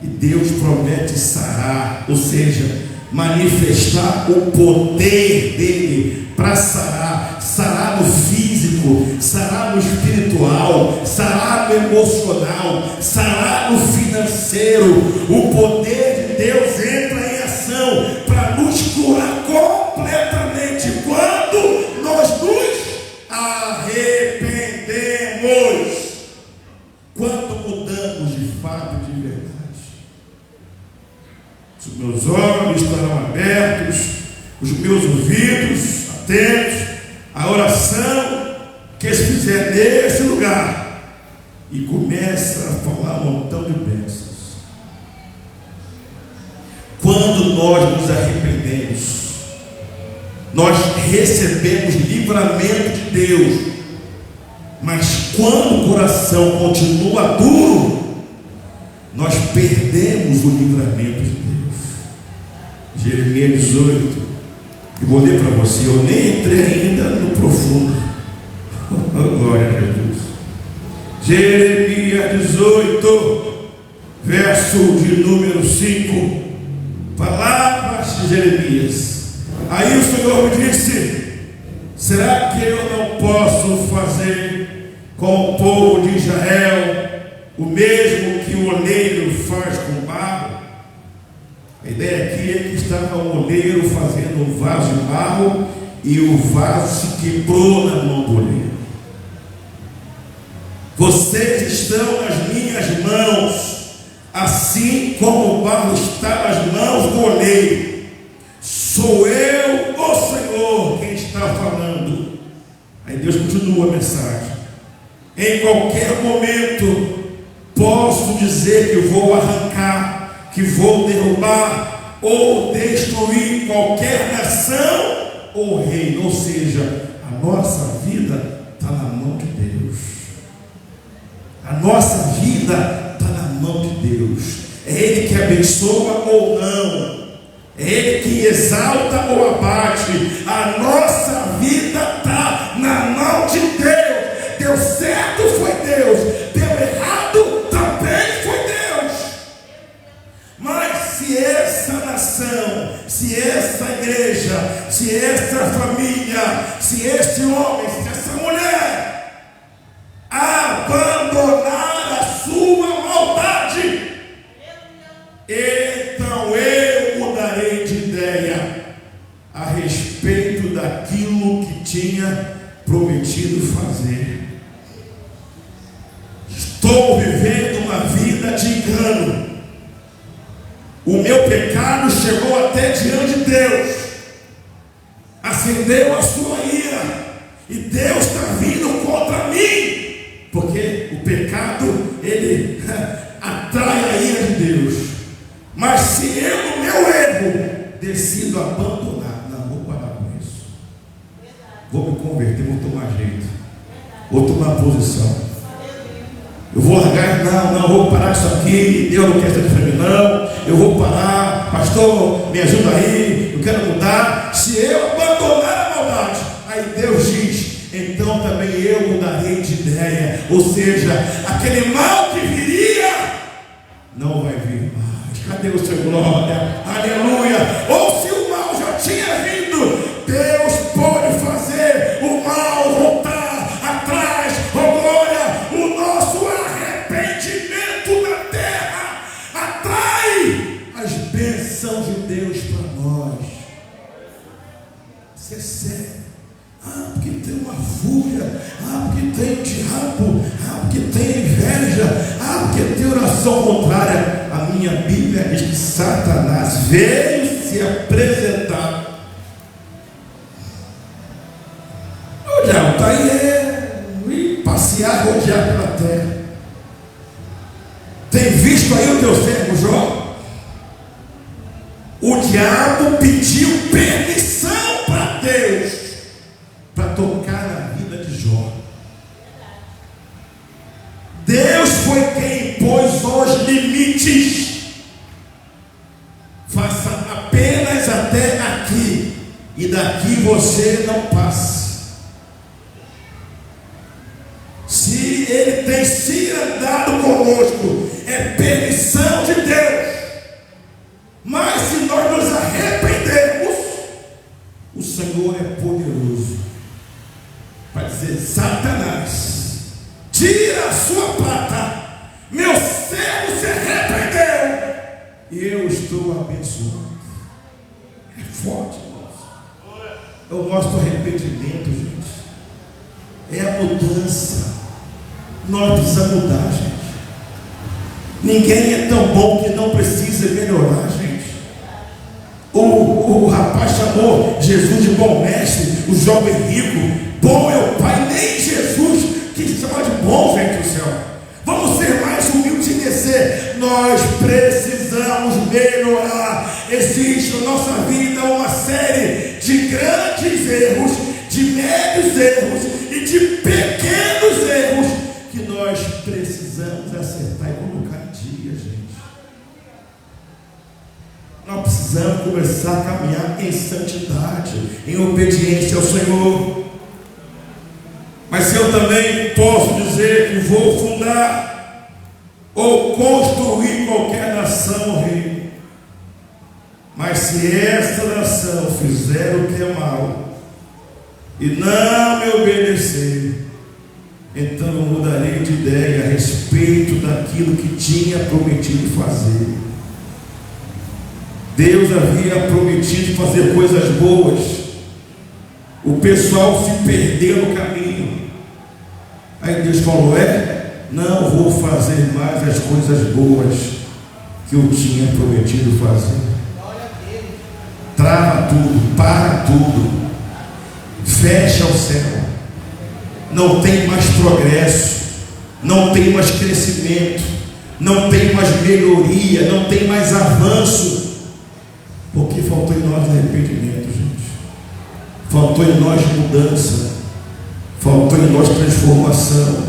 E Deus promete sarar, ou seja, manifestar o poder dele para sarar, sarar no físico, sarar no espiritual, sarar no emocional, sarar no financeiro. O poder de Deus entra em ação para nos curar completamente quando nós nos Os meus olhos estarão abertos, os meus ouvidos atentos à oração que eles fizer nesse lugar, e começa a falar um montão de bênçãos. Quando nós nos arrependemos, nós recebemos livramento de Deus. Mas quando o coração continua duro, nós perdemos o livramento de Deus. Jeremias 18. Eu vou ler para você. Eu nem entrei ainda no profundo. Glória a Jesus. Jeremias 18, verso de número 5. Palavras de Jeremias. Aí o Senhor me disse: será que eu não posso fazer com o povo de Israel o mesmo que o oleiro faz com o barro? A ideia aqui é que estava o oleiro fazendo um vaso de barro e o vaso se quebrou na mão do oleiro. Vocês estão nas minhas mãos, assim como o barro está nas mãos do oleiro. Sou eu, o Senhor, quem está falando. Aí Deus continua a mensagem. Em qualquer momento posso dizer que vou arrancar, que vou derrubar ou destruir qualquer nação ou reino. Ou seja, a nossa vida está na mão de Deus. A nossa vida está na mão de Deus. É Ele que abençoa ou não. É Ele que exalta ou abate. A nossa vida está na mão de Deus. Deu certo, foi Deus. Deu errado, também foi Deus. Mas se essa nação, se essa igreja, se essa família, se este homem, se essa mulher abandonar a sua maldade, então eu mudarei de ideia a respeito daquilo que tinha prometido fazer. Estou vivendo uma vida de engano. O meu pecado chegou até diante de Deus, acendeu a sua ira, e Deus está vindo contra mim, porque o pecado, ele atrai a ira de Deus. Mas se eu, no meu erro, decido abandonar, não vou parar com isso, vou me converter, vou tomar jeito, vou tomar posição, eu vou largar, não vou parar isso aqui, Deus não quer ser diferente, não, eu vou parar, pastor, me ajuda aí, eu quero mudar. Se eu abandonar a maldade, aí Deus diz, então também eu mudarei de ideia, ou seja, aquele mal que viria, não vai vir mais. Cadê o seu glória? Aleluia! Ou se o mal já tinha vindo, Deus pode fazer o mal voltar atrás. Oh glória! O nosso arrependimento na terra atrai as bênçãos de Deus para nós. Isso é sério. Porque tem uma fúria, porque tem o diabo, porque tem inveja, porque tem oração contrária. A minha Bíblia diz que Satanás veio se apresentar. O diabo está aí, passear, rodear pela terra. Tem visto aí o teu servo Jó? O diabo pediu permissão para Deus para tocar na vida de Jó. Deus foi quem impôs os limites. Faça apenas até aqui, e daqui você não passe. Se Ele tem se andado conosco, é permissão de Deus. Mas se nós nos arrependermos, o Senhor é poderoso para dizer: Satanás, tira a sua prata, meu servo se arrependeu, e eu estou abençoando. É forte, irmãos. É o nosso arrependimento, gente. É a mudança. Nós precisamos mudar, gente. Ninguém é tão bom que não precisa melhorar, gente. O rapaz chamou Jesus de bom mestre, o jovem rico. Bom é o Pai, nem Jesus que chama de bom vem do céu. Vamos ser mais humildes e dizer: nós precisamos melhorar. Existe na nossa vida uma série de grandes erros, de médios erros e de pequenos erros que nós precisamos acertar e colocar em dia, gente. Nós precisamos começar a caminhar em santidade, em obediência ao Senhor. Mas se eu também posso dizer que vou fundar ou construir qualquer nação, rei, mas se esta nação fizer o que é mal e não me obedecer, então eu mudarei de ideia a respeito daquilo que tinha prometido fazer. Deus havia prometido fazer coisas boas. O pessoal se perdeu no caminho. Aí Deus falou: não vou fazer mais as coisas boas que eu tinha prometido fazer. Trava tudo, para tudo, fecha o céu. Não tem mais progresso, não tem mais crescimento, não tem mais melhoria, não tem mais avanço. Porque faltou em nós arrependimento, gente. Faltou em nós mudança. Faltou em nós transformação.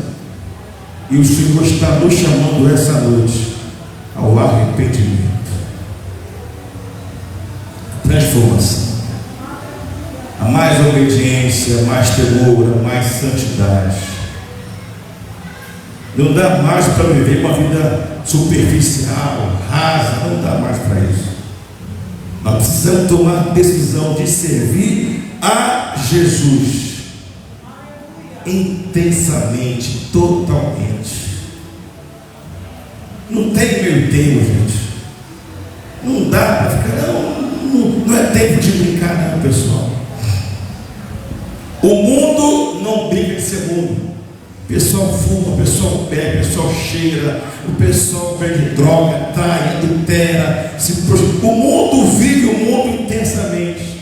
E o Senhor está nos chamando essa noite ao arrependimento. Transformação. A mais obediência, mais temor, mais santidade. Não dá mais para viver uma vida superficial, rasa. Não dá mais para isso. Nós precisamos tomar a decisão de servir a Jesus intensamente, totalmente. Não tem meio termo, gente. Não dá para ficar, não é tempo de brincar, não, pessoal. O mundo não brinca de ser mundo. O pessoal fuma, o pessoal bebe, o pessoal cheira, o pessoal vende droga, trai, adultera, o mundo vive o mundo intensamente.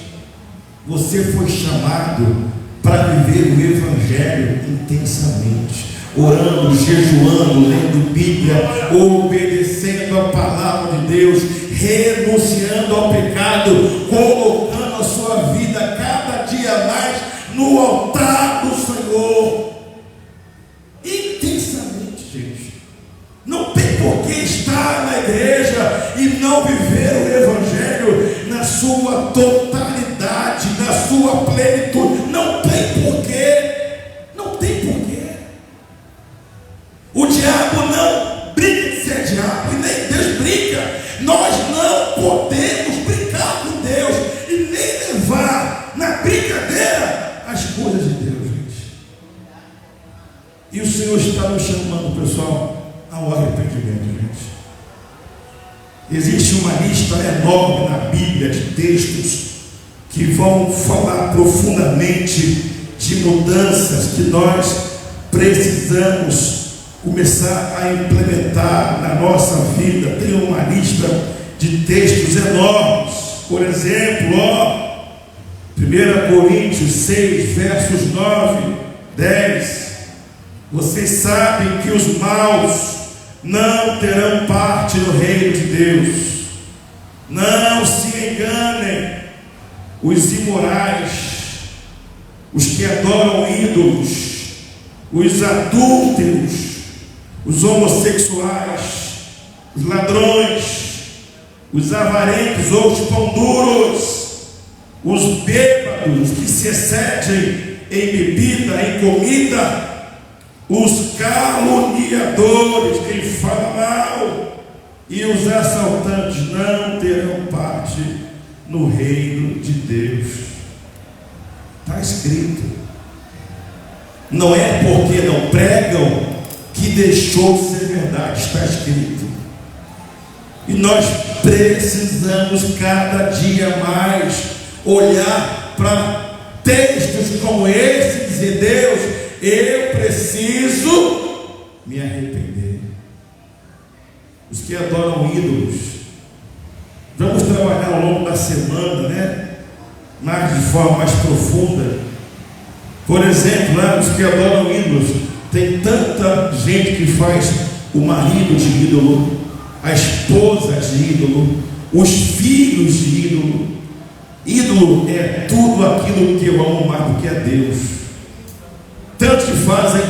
Você foi chamado para viver o Evangelho intensamente, orando, jejuando, lendo Bíblia, obedecendo a palavra de Deus, renunciando ao pecado, colocando a sua vida cada dia mais no altar do Senhor. Intensamente, gente. Não tem por que estar na igreja e não viver o Evangelho na sua totalidade, na sua plenitude. Não tem porquê. Não tem porquê. O diabo não brinca de ser diabo e nem Deus brinca. Nós não podemos brincar com Deus e nem levar na brincadeira as coisas de Deus, gente. E o Senhor está nos chamando, pessoal, ao arrependimento, gente. Existe uma lista enorme na Bíblia de textos que vão falar profundamente de mudanças que nós precisamos começar a implementar na nossa vida. Tem uma lista de textos enormes. Por exemplo, 1 Coríntios 6, versos 9, 10. Vocês sabem que os maus não terão parte no reino de Deus. Não se enganem. Os imorais, os que adoram ídolos, os adúlteros, os homossexuais, os ladrões, os avarentos ou os pão duros, os bêbados que se excedem em bebida, em comida, os caluniadores, quem fala mal, e os assaltantes não terão parte no reino de Deus. Está escrito. Não é porque não pregam que deixou de ser verdade. Está escrito. E nós precisamos cada dia mais olhar para textos como esse e dizer: Deus, eu preciso me arrepender. Os que adoram ídolos, vamos trabalhar ao longo da semana, né? Mas de forma mais profunda. Por exemplo, lá os que adoram ídolos, tem tanta gente que faz o marido de ídolo, a esposa de ídolo, os filhos de ídolo. Ídolo é tudo aquilo que eu amo mais do que a Deus. Tanto que fazem,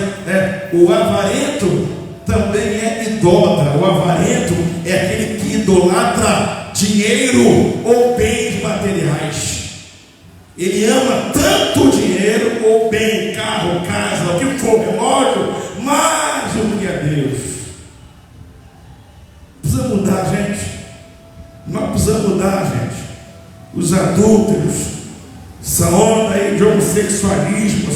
o avarento também é idólatra. O avarento é aquele que idolatra dinheiro ou bens materiais. Ele ama tanto o dinheiro ou bem, carro, casa, o que for, relógio, mais do que a Deus. Precisa mudar, gente. Nós precisamos mudar, gente. Os adúlteros, essa onda aí de homossexualismo,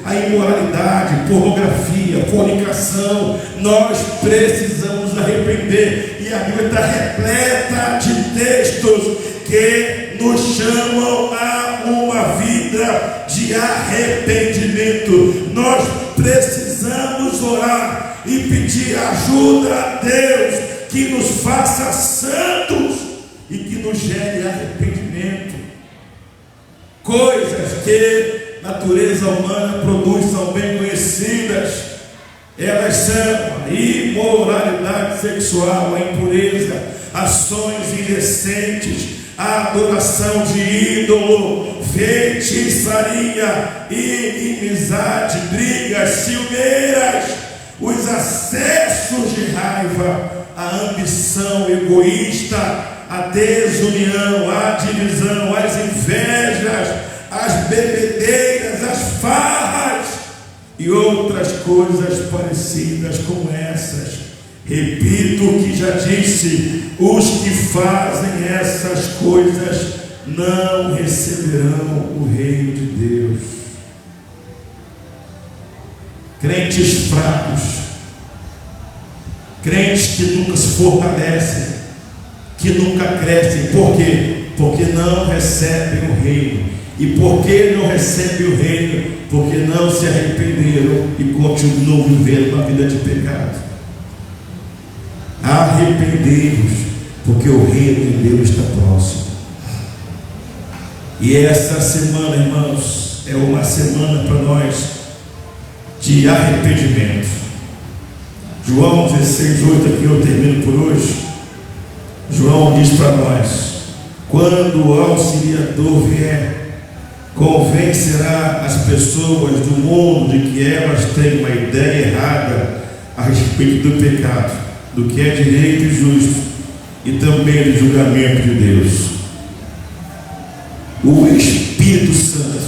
a imoralidade, pornografia, fornicação, nós precisamos arrepender. E a Bíblia está repleta de textos que nos chamam a uma vida de arrependimento. Nós precisamos orar e pedir ajuda a Deus que nos faça santos e que nos gere arrependimento. Coisas que a natureza humana produz são bem conhecidas. Elas são a imoralidade sexual, a impureza, ações indecentes, a adoração de ídolo, feitiçaria, inimizade, brigas, ciumeiras, os acessos de raiva, a ambição egoísta, a desunião, a divisão, as invejas, as bebedeiras, as farras e outras coisas parecidas com essas. Repito o que já disse: os que fazem essas coisas não receberão o reino de Deus. Crentes fracos, crentes que nunca se fortalecem, que nunca crescem. Por quê? Porque não recebem o reino. E por que não recebem o reino? Porque não se arrependeram e continuam vivendo uma vida de pecado. Arrependei-vos, porque o reino de Deus está próximo. E essa semana, irmãos, é uma semana para nós de arrependimento. João 16:8, aqui eu termino por hoje. João diz para nós: quando o auxiliador vier, convencerá as pessoas do mundo de que elas têm uma ideia errada a respeito do pecado, do que é direito e justo, e também do julgamento de Deus. O Espírito Santo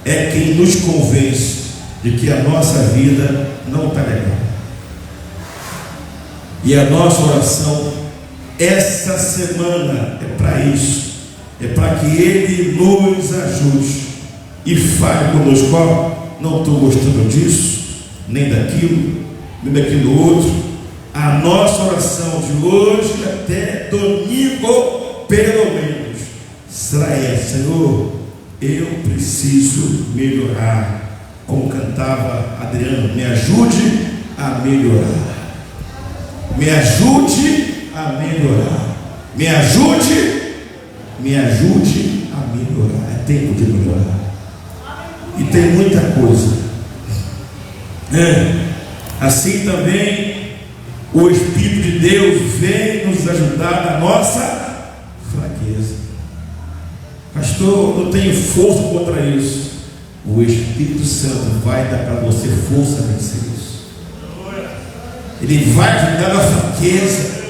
é quem nos convence de que a nossa vida não está legal. E a nossa oração essa semana é para isso, é para que Ele nos ajude e fale conosco: ó, não estou gostando disso, nem daquilo, nem daquilo outro. A nossa oração de hoje até domingo, pelo menos, será essa: Senhor, eu preciso melhorar. Como cantava Adriano, me ajude a melhorar. Me ajude a melhorar. Me ajude a melhorar. É tempo de melhorar. E tem muita coisa. Assim também o Espírito de Deus vem nos ajudar na nossa fraqueza. Pastor, eu não tenho força contra isso. O Espírito Santo vai dar para você força a vencer isso. Ele vai ajudar na fraqueza,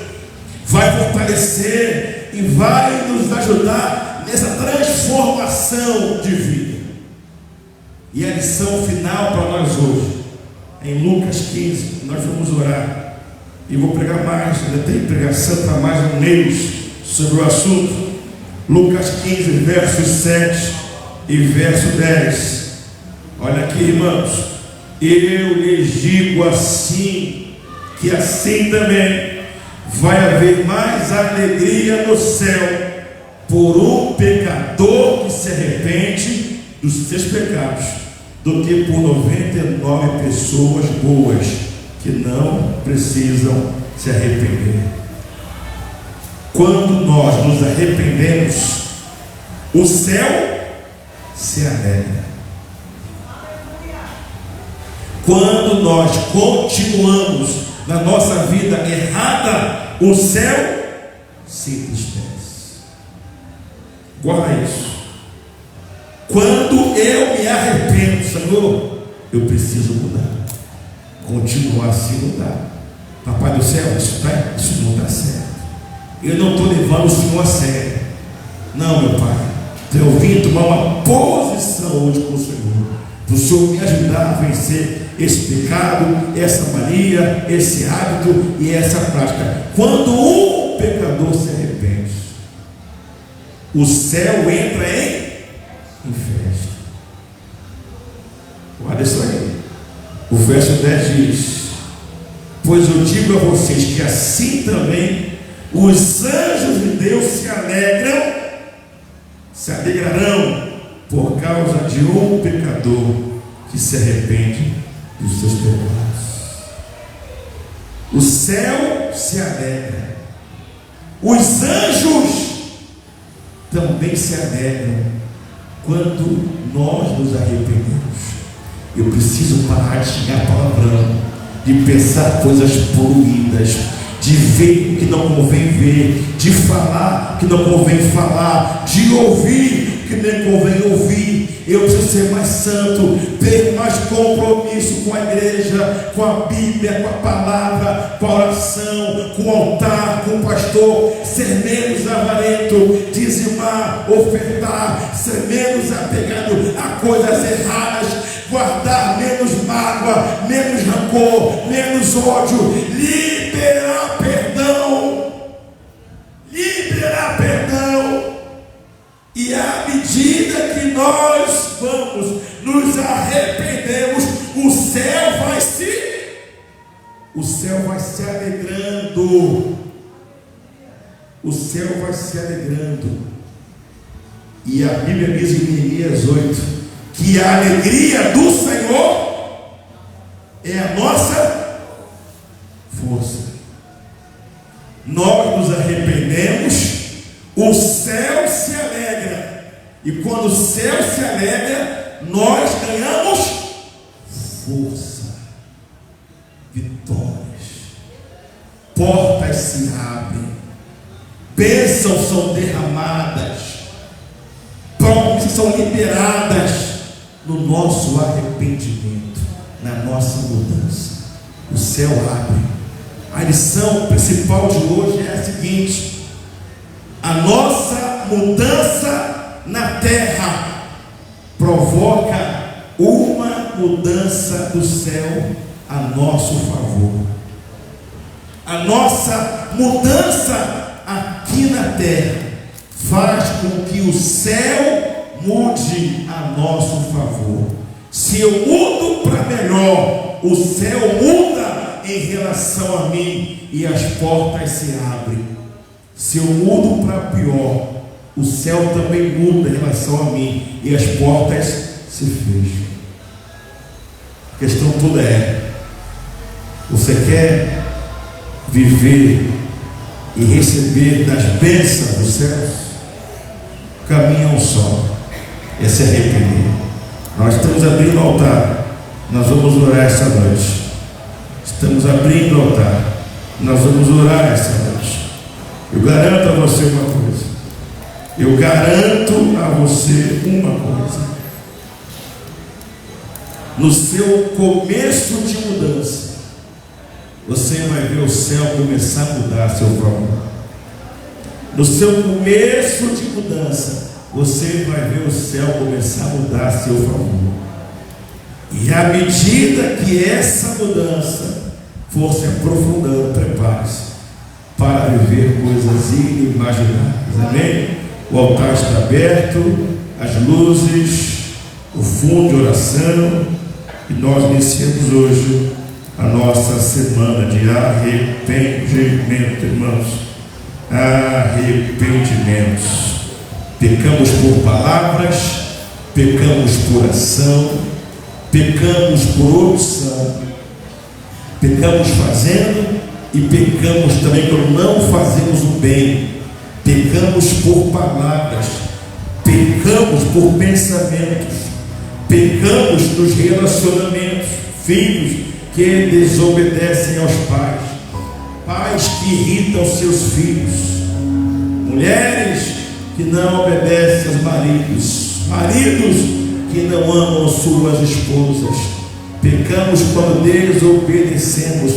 vai fortalecer e vai nos ajudar nessa transformação de vida. E a lição final para nós hoje, em Lucas 15, nós vamos orar. E vou pregar mais, ainda tem pregação para mais um mês sobre o assunto. Lucas 15, versos 7 e verso 10. Olha aqui, irmãos: eu lhes digo assim, que assim também vai haver mais alegria no céu por um pecador que se arrepende dos seus pecados, do que por 99 pessoas boas que não precisam se arrepender. quando nós nos arrependemos, o céu se alegra. Quando nós continuamos na nossa vida errada, o céu se entristece. Guarda isso. Quando eu me arrependo, Senhor, eu preciso mudar. Continuar assim não dá. Papai do céu, isso não dá certo. Eu não estou levando o Senhor a sério. Não, meu Pai. Eu vim tomar uma posição hoje com o Senhor, para o Senhor me ajudar a vencer esse pecado, essa mania, esse hábito e essa prática. Quando um pecador se arrepende, o céu entra em festa. Olha isso aí. O verso 10 diz: pois eu digo a vocês que assim também os anjos de Deus se alegrarão por causa de um pecador que se arrepende dos seus pecados. O céu se alegra. Os anjos também se alegram quando nós nos arrependemos. Eu preciso parar de xingar palavrão, de pensar coisas poluídas, de ver o que não convém ver, de falar o que não convém falar, de ouvir o que nem convém ouvir. Eu preciso ser mais santo, ter mais compromisso com a igreja, com a Bíblia, com a palavra, com a oração, com o altar, com o pastor, ser menos avarento, dizimar, ofertar, ser menos apegado a coisas erradas, guardar menos mágoa, menos rancor, menos ódio, liberar perdão. E à medida que nós vamos nos arrependemos, o céu vai se alegrando. O céu vai se alegrando. E a Bíblia diz em Neemias 8 que a alegria do Senhor é a nossa força. Nós nos arrependemos, o céu se alegra, e quando o céu se alegra, nós ganhamos força, vitórias, portas se abrem, bênçãos são derramadas, promessas são liberadas no nosso arrependimento, na nossa mudança. O céu abre. A lição principal de hoje é a seguinte: a nossa mudança na terra provoca uma mudança do céu a nosso favor. A nossa mudança aqui na terra faz com que o céu mude a nosso favor. Se eu mudo para melhor, o céu muda em relação a mim e as portas se abrem. Se eu mudo para pior, o céu também muda em relação a mim e as portas se fecham. A questão toda é: você quer viver e receber das bênçãos dos céus? O caminho é um só, é se arrepender. Nós estamos abrindo o altar, nós vamos orar essa noite. Estamos abrindo o altar, nós vamos orar essa noite. Eu garanto a você uma coisa. Eu garanto a você uma coisa. No seu começo de mudança, você vai ver o céu começar a mudar a seu favor. No seu começo de mudança, você vai ver o céu começar a mudar a seu favor. E à medida que essa mudança for se aprofundando, prepare-se para viver coisas inimagináveis. Amém? O altar está aberto, as luzes, o fundo de oração, e nós iniciamos hoje a nossa semana de arrependimento, irmãos. Arrependimentos. Pecamos por palavras, pecamos por ação, pecamos por omissão, pecamos fazendo e pecamos também quando não fazemos o bem palavras, pecamos por pensamentos, pecamos nos relacionamentos, filhos que desobedecem aos pais, pais que irritam seus filhos, mulheres que não obedecem aos maridos, maridos que não amam suas esposas. Pecamos quando desobedecemos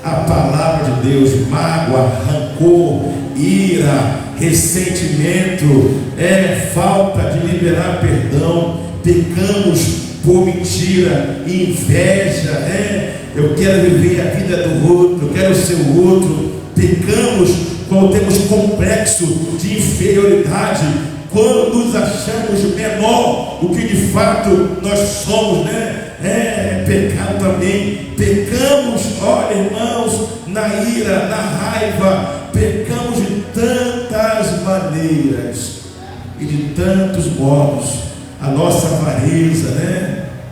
a palavra de Deus. Mágoa, rancor, ira, ressentimento, falta de liberar perdão. Pecamos por mentira, inveja, eu quero viver a vida do outro, eu quero ser o outro. Pecamos quando temos complexo de inferioridade, quando nos achamos menor do que de fato nós somos, pecado também. Pecamos, olha, irmãos, na ira, na raiva. Pecamos de tantas maneiras e de tantos modos. A nossa avareza,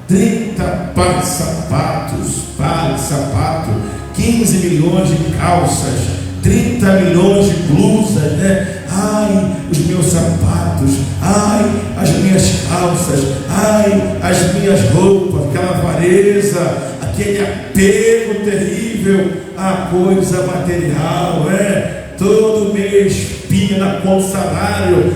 30 pares de sapato, 15 milhões de calças, 30 milhões de blusas, ai, os meus sapatos, ai, as minhas calças, ai, as minhas roupas. Aquela avareza, aquele apego terrível à coisa material, todo mês pinga na conta do salário.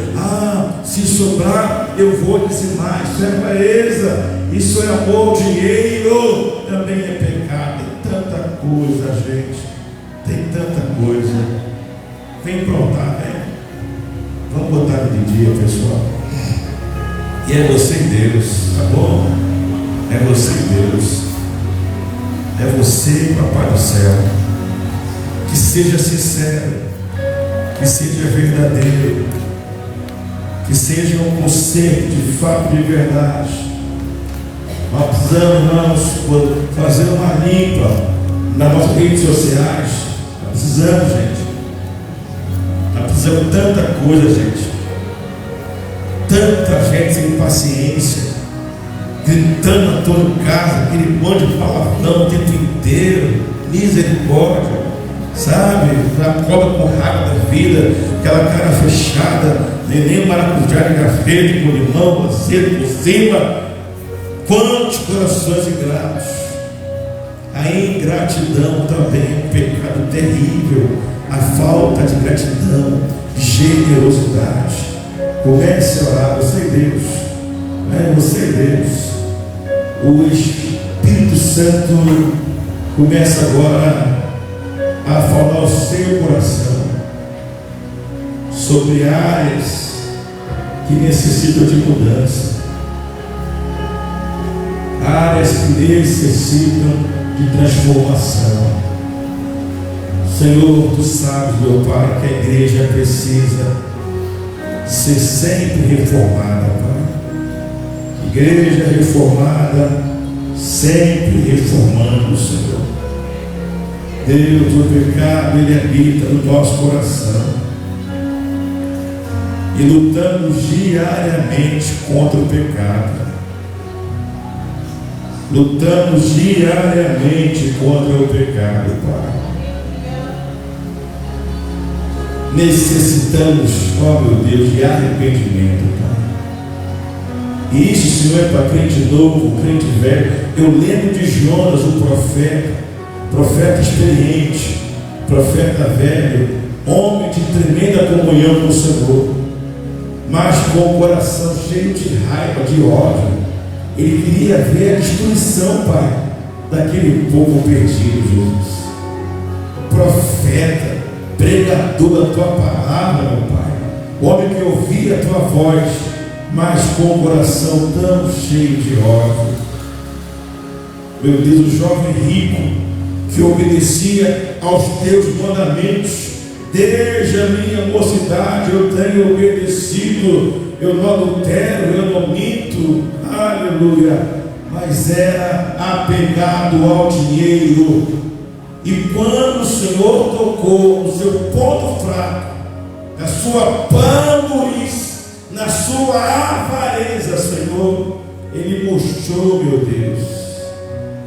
Se sobrar eu vou dizimar. Isso é avareza, isso é amor ao dinheiro, também é pecado. Tem tanta coisa, gente, tem tanta coisa. Vem prontar, vamos botar de dia, pessoal. E é você e Deus, tá bom? É você e Deus, é você, Papai do céu. Que seja sincero, que seja verdadeiro, que seja um conceito de fato, de verdade. Nós precisamos, irmãos, fazer uma limpa nas nossas redes sociais. Nós precisamos, gente. Nós precisamos de tanta coisa, gente. Tanta gente sem paciência, gritando a toda casa, aquele monte de palavrão o tempo inteiro. Misericórdia, sabe? A cobra com raiva da vida, aquela cara fechada, nem maracujá de gaveta com limão, azedo por cima. Quantos corações ingratos! A ingratidão também é um pecado terrível. A falta de gratidão, de generosidade. Comece a orar, você e Deus, você e Deus. O Espírito Santo começa agora a falar ao seu coração sobre áreas que necessitam de mudança, áreas que necessitam de transformação. Senhor, Tu sabes, meu Pai, que a igreja precisa ser sempre reformada, Pai. Igreja reformada, sempre reformando, Senhor. Deus, o pecado, ele habita no nosso coração. E lutamos diariamente contra o pecado. Lutamos diariamente contra o pecado, Pai. Necessitamos, ó meu Deus, de arrependimento, Pai. E isso, Senhor, é para crente novo, crente velho. Eu lembro de Jonas, o profeta experiente, profeta velho, homem de tremenda comunhão com o Senhor, mas com o coração cheio de raiva, de ódio. Ele queria ver a destruição, Pai, daquele povo perdido, Jesus. Profeta, pregador da Tua palavra, meu Pai, o homem que ouvia a Tua voz, mas com o coração tão cheio de ódio. Meu Deus, o jovem rico que obedecia aos Teus mandamentos, desde a minha mocidade eu tenho obedecido, eu não adultero, eu não minto, aleluia, mas era apegado ao dinheiro. E quando o Senhor tocou no seu ponto fraco, na sua pamurice, na sua avareza, Senhor, Ele mostrou, meu Deus,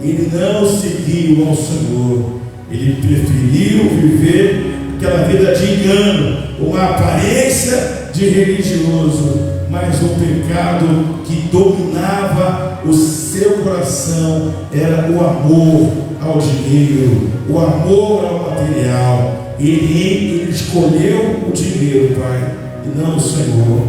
Ele não seguiu ao Senhor, Ele preferiu viver aquela vida de engano, uma aparência de religioso, mas um pecado que dominava o seu coração era o amor ao dinheiro, o amor ao material. Ele escolheu o dinheiro, Pai, e não o Senhor.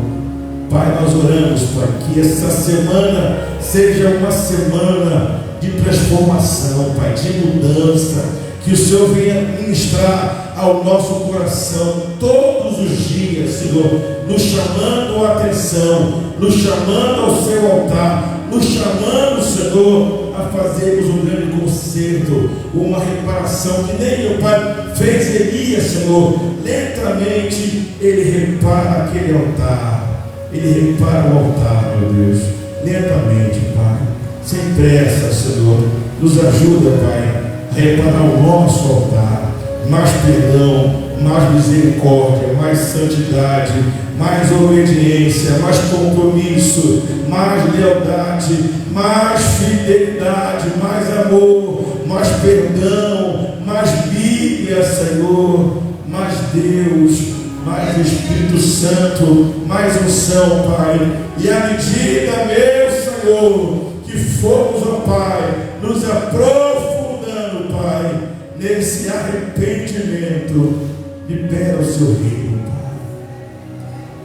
Pai, nós oramos, Pai, que essa semana seja uma semana de transformação, Pai, de mudança, que o Senhor venha ministrar ao nosso coração todos os dias, Senhor, nos chamando a atenção, nos chamando ao seu altar, nos chamando, Senhor, a fazermos um grande conserto, uma reparação que nem o Pai fez Elias, Senhor. Lentamente ele repara aquele altar, ele repara o altar, meu Deus, lentamente, Pai, sem pressa, Senhor. Nos ajuda, Pai, a reparar o nosso altar. Mais perdão, mais misericórdia, mais santidade, mais obediência, mais compromisso, mais lealdade, mais fidelidade, mais amor, mais perdão, mais Bíblia, Senhor, mais Deus, mais Espírito Santo, mais unção, Pai. E à medida, meu Senhor, que formos, ó Pai, nos aprofundando, Pai, nesse arrependimento, libera o seu reino, Pai,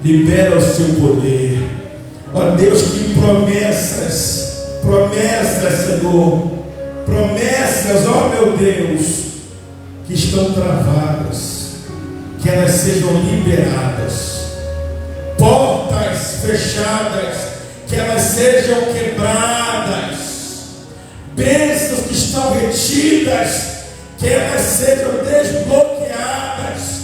libera o seu poder, ó Deus, que promessas, Senhor, promessas, ó meu Deus, que estão travadas, que elas sejam liberadas, portas fechadas, que elas sejam quebradas, bênçãos que estão retidas, que elas sejam desbloqueadas,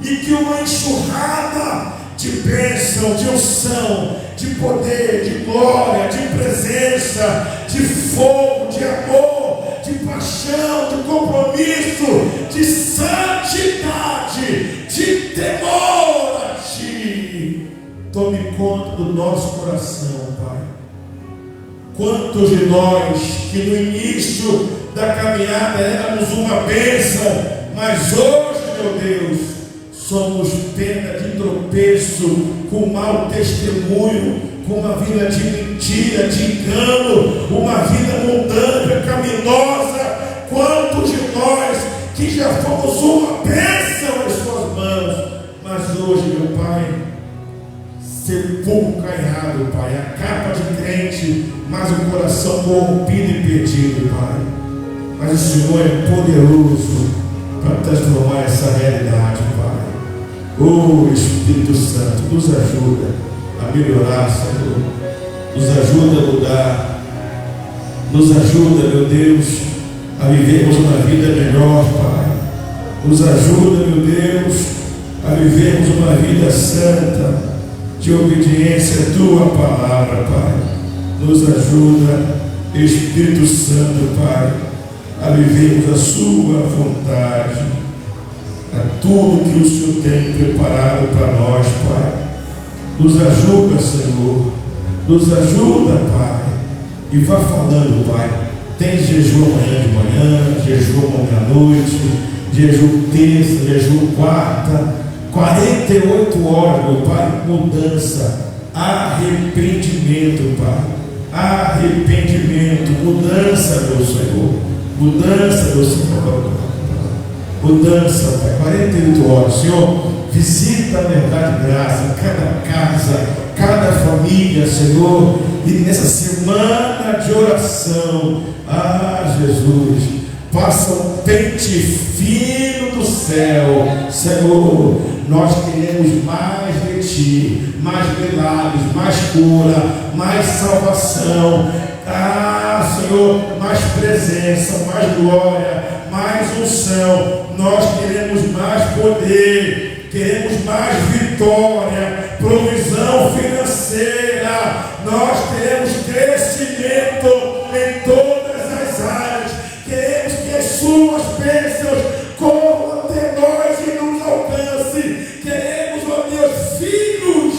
e que uma enxurrada de bênção, de unção, de poder, de glória, de presença, de fogo, de amor, de paixão, de compromisso, de santidade, de temor a Ti, tome conta do nosso coração, Pai. Quantos de nós que no início da caminhada éramos uma bênção, mas hoje, meu Deus, somos pedra de tropeço, com mau testemunho, com uma vida de mentira, de engano, uma vida mundana, pecaminosa. Quantos de nós que já fomos uma bênção em suas mãos, mas hoje, meu Pai, sepulcro caiado, Pai, a capa de crente, mas o coração corrompido e perdido, Pai. Mas o Senhor é poderoso para transformar essa realidade, Pai. Oh, Espírito Santo, nos ajuda a melhorar, Senhor. Nos ajuda a mudar. Nos ajuda, meu Deus, a vivermos uma vida melhor, Pai. Nos ajuda, meu Deus, a vivermos uma vida santa, de obediência à Tua palavra, Pai. Nos ajuda, Espírito Santo, Pai, a vivermos a Sua vontade, a tudo que o Senhor tem preparado para nós, Pai. Nos ajuda, Senhor, nos ajuda, Pai, e vá falando, Pai. Tem jejum amanhã de manhã, jejum amanhã à noite, jejum terça, jejum quarta, 48 horas, meu Pai, mudança, arrependimento, Pai, arrependimento, mudança, meu Senhor, mudança, meu Senhor, mudança, Pai, 48 horas, Senhor, visita a verdade e graça, cada casa, cada família, Senhor, e nessa semana de oração, Jesus, passa um pente fino do céu, Senhor. Nós queremos mais de Ti, mais milagres, mais cura, mais salvação, Senhor, mais presença, mais glória, mais unção. Nós queremos mais poder, queremos mais vitória, provisão financeira. Nós queremos crescimento em todas as áreas. Queremos que as Suas bênçãos corram até nós e nos alcance. Queremos, ó Deus, filhos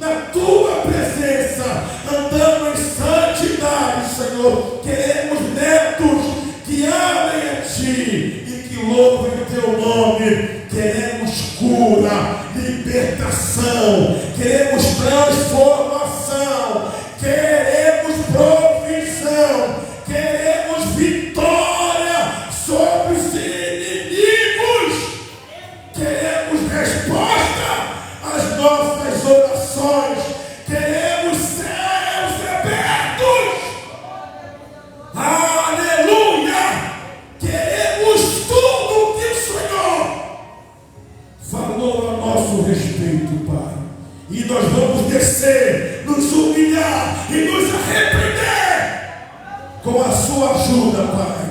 na Tua presença, andando em santidade, Senhor. Queremos netos que amem a Ti e que louvem o Teu nome. Queremos cura, libertação, queremos transformação, queremos provisão, queremos vitória sobre os inimigos, queremos resposta às nossas orações, queremos céus abertos. Aleluia! Queremos tudo que o Senhor falou a nosso respeito, Pai. E nós vamos descer, nos humilhar e nos arrepender com a sua ajuda, Pai.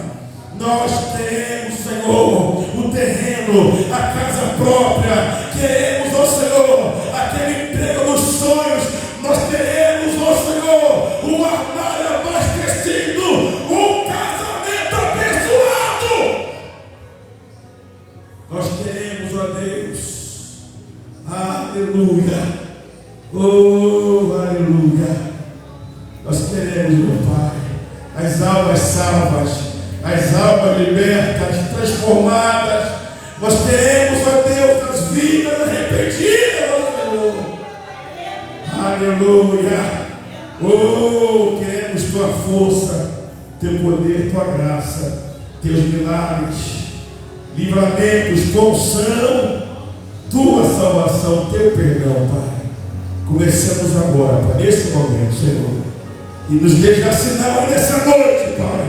Nós queremos, Senhor, o terreno, a casa própria. Queremos, ó Senhor, aquele emprego dos sonhos. Nós queremos, ó Senhor, um armário abastecido, um casamento abençoado. Nós queremos, ó Deus, aleluia, oh aleluia. Nós queremos, meu Pai, as almas salvas, as almas libertas, transformadas. Nós queremos, ó Deus, as vidas arrependidas, ó Senhor. Aleluia. Oh, queremos tua força, teu poder, tua graça, teus milagres, livramentos, condição, tua salvação, teu perdão, Pai. Comecemos agora, Pai, nesse momento, Senhor. E nos deixa sinal nessa noite, Pai.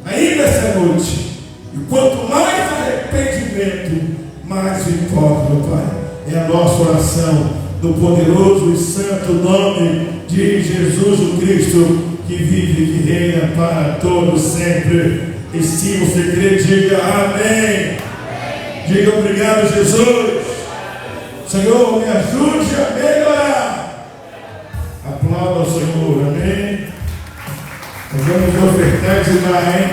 Aí nessa noite. E quanto mais arrependimento, mais vitória, meu Pai. É a nossa oração no poderoso e santo nome de Jesus o Cristo, que vive e que reina para todos sempre. E se você crê, diga amém. Diga obrigado, Jesus. Senhor, me ajude a melhorar. Aplauda o Senhor, amém. Nós vamos ofertar e dizimar, hein?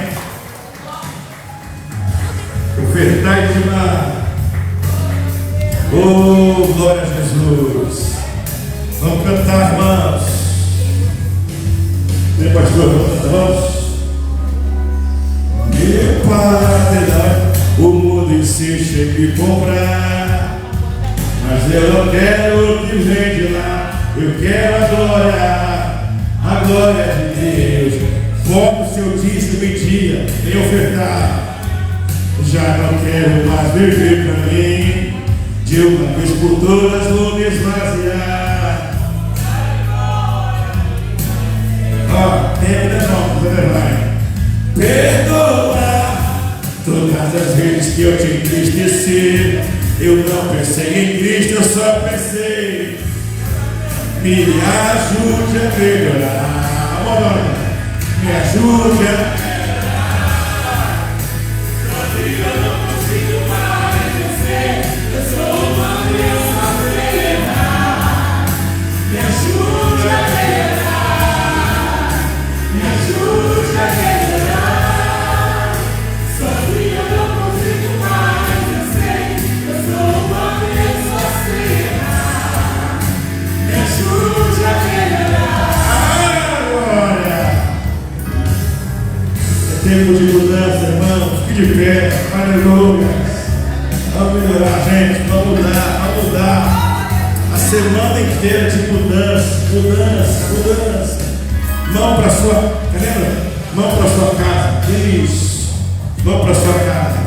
Ofertar e dizimar. Oh, glória a Jesus. Vamos cantar, irmãos. Vem, pastor, vamos. Meu Pai, o mundo insiste em me comprar, mas eu não quero o que vem de lá. Eu quero a glória de Deus. Como o seu dízimo em dia, em ofertar. Já não quero mais viver para mim, de uma vez por todas vou me esvaziar. Ó, ainda não, vai. Perdoa todas as vezes que eu te entristeci. Eu não pensei em Cristo, eu só pensei. Me ajude a melhorar. Vamos, me ajude a melhorar. Eu não consigo mais vencer. Eu sou uma criança plena. Me ajude a melhorar. Me ajude a melhorar. Sozinho eu não consigo mais vencer. Eu sou uma criança plena. Me ajude a melhorar. Glória. É tempo de mudança, irmão. Fique de pé. Aleluia. Vamos melhorar, gente. Vamos mudar. A semana inteira de mudança. Mão para sua, lembra? Mão para sua casa. Isso. Mão para sua casa.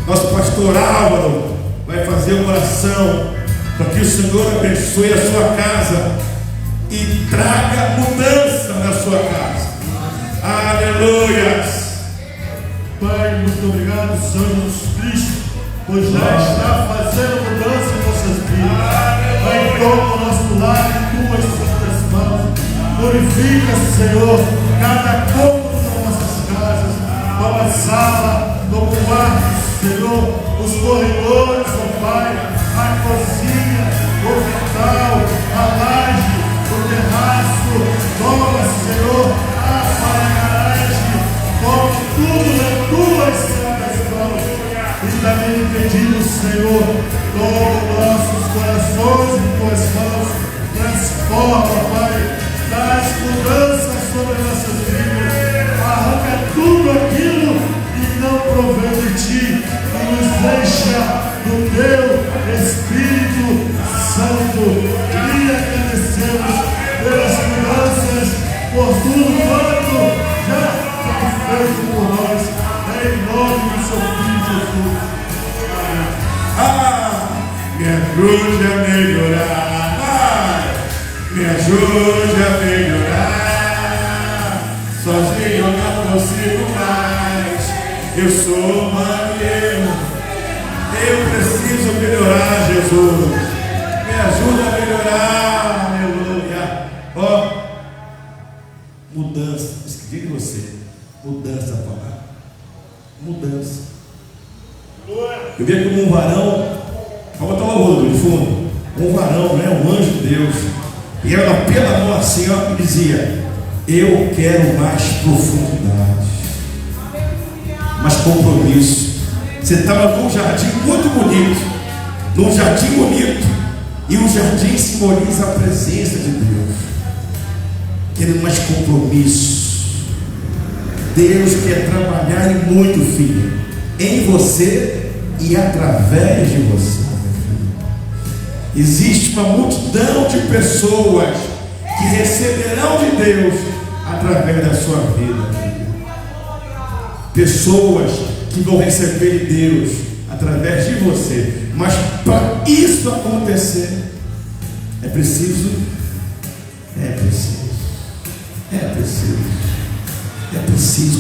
Nosso pastor Álvaro vai fazer uma oração para que o Senhor abençoe a sua casa e traga mudança na sua casa. Aleluia. Pai, muito obrigado, Senhor Jesus Cristo, pois já está fazendo mudança em nossas vidas. Vai toma o nosso lar em tuas santas mãos. Glorifica, Senhor, cada cômodo das nossas casas, toma a sala, toma o quarto, Senhor, os corredores, ó Pai, a cozinha, o quintal, a laje, o terraço, toma, Senhor, a garagem, toma tudo nas tuas santas mãos. E também pedimos, Senhor, toma nossos corações em tuas mãos, transforma, Pai, traz mudança sobre nossas vidas, arranca tudo aquilo que não provém de Ti, e nos deixa no Teu Espírito seu filho Jesus. Me ajude a melhorar. Me ajude a melhorar. Sozinho eu não consigo mais. Eu sou marinheiro. Eu preciso melhorar, Jesus. Me ajuda a melhorar. Aleluia. Ó, mudança. Escrevi de você. Mudança, papai. Mudança. Eu vi como um varão. Vamos botar o louvor de fundo. Um varão, né? Um anjo de Deus. E ela pela mão assim, ó, e dizia: eu quero mais profundidade, mais compromisso. Você estava num jardim muito bonito, num jardim bonito, e o jardim simboliza a presença de Deus. Querendo mais compromisso. Deus quer trabalhar em muito, filho, em você e através de você. Existe uma multidão de pessoas que receberão de Deus através da sua vida. Pessoas que vão receber de Deus através de você. Mas para isso acontecer, é preciso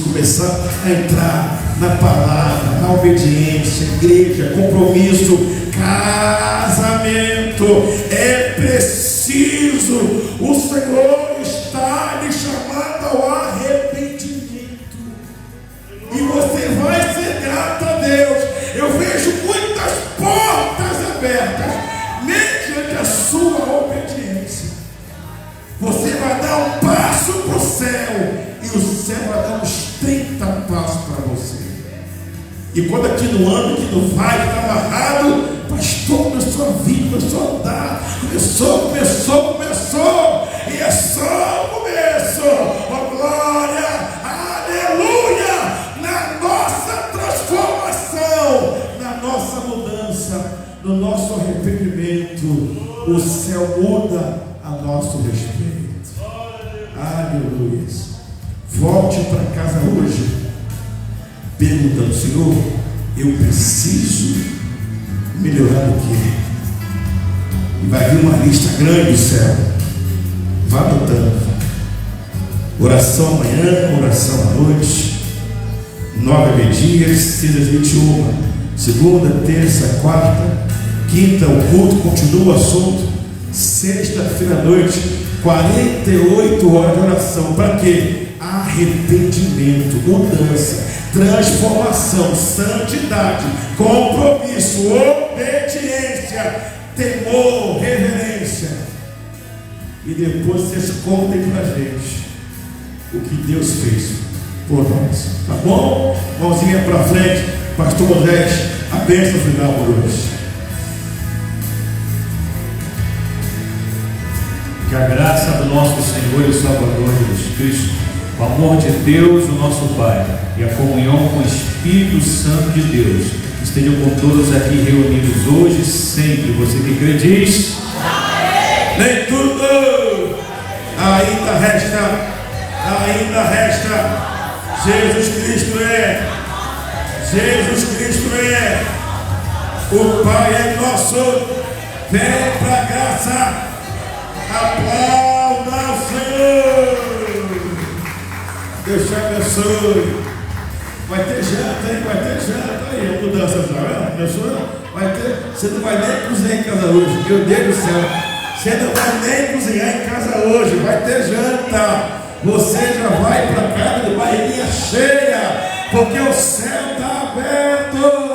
começar a entrar na palavra, na obediência, igreja, compromisso, casamento. É preciso. O Senhor está lhe chamando ao arrependimento. E você vai ser grato a Deus. Eu vejo muitas portas abertas mediante a sua obediência. Você vai dar um passo para o céu e o céu vai dar uns 30 passos para você. E quando aqui no ano que não vai estar amarrado, pastor, começou a vir, começou a andar, começou, e é só o começo. Oh, glória, aleluia, na nossa transformação, na nossa mudança, no nosso arrependimento, o céu muda a nosso respeito. Aleluia. Volte para casa hoje perguntando: Senhor, eu preciso melhorar o quê? E vai vir uma lista grande do céu. Vá anotando. Oração amanhã, oração à noite, 9 meio-dia, 6 às 21, segunda, terça, quarta, quinta, o culto continua o assunto. Sexta-feira à noite, 48 horas de oração. Para quê? Arrependimento, mudança, transformação, santidade, compromisso, obediência, temor, reverência. E depois vocês contem pra gente o que Deus fez por nós. Tá bom? Mãozinha pra frente, pastor Moisés, a bênção final por hoje. Que a graça do nosso Senhor e Salvador Jesus Cristo, o amor de Deus, o nosso Pai, e a comunhão com o Espírito Santo de Deus estejam com todos aqui reunidos hoje e sempre. Você que crê diz: amém. Nem tudo. Ainda resta. Jesus Cristo é. O Pai é nosso. Vem pra graça. Aplauda ao Senhor. Deus te abençoe. Vai ter janta, hein? Aí, a mudança já, começou? Vai ter. Você não vai nem cozinhar em casa hoje. Meu Deus do céu. Você não vai nem cozinhar em casa hoje. Vai ter janta. Você já vai para casa de barriguinha cheia, porque o céu está aberto.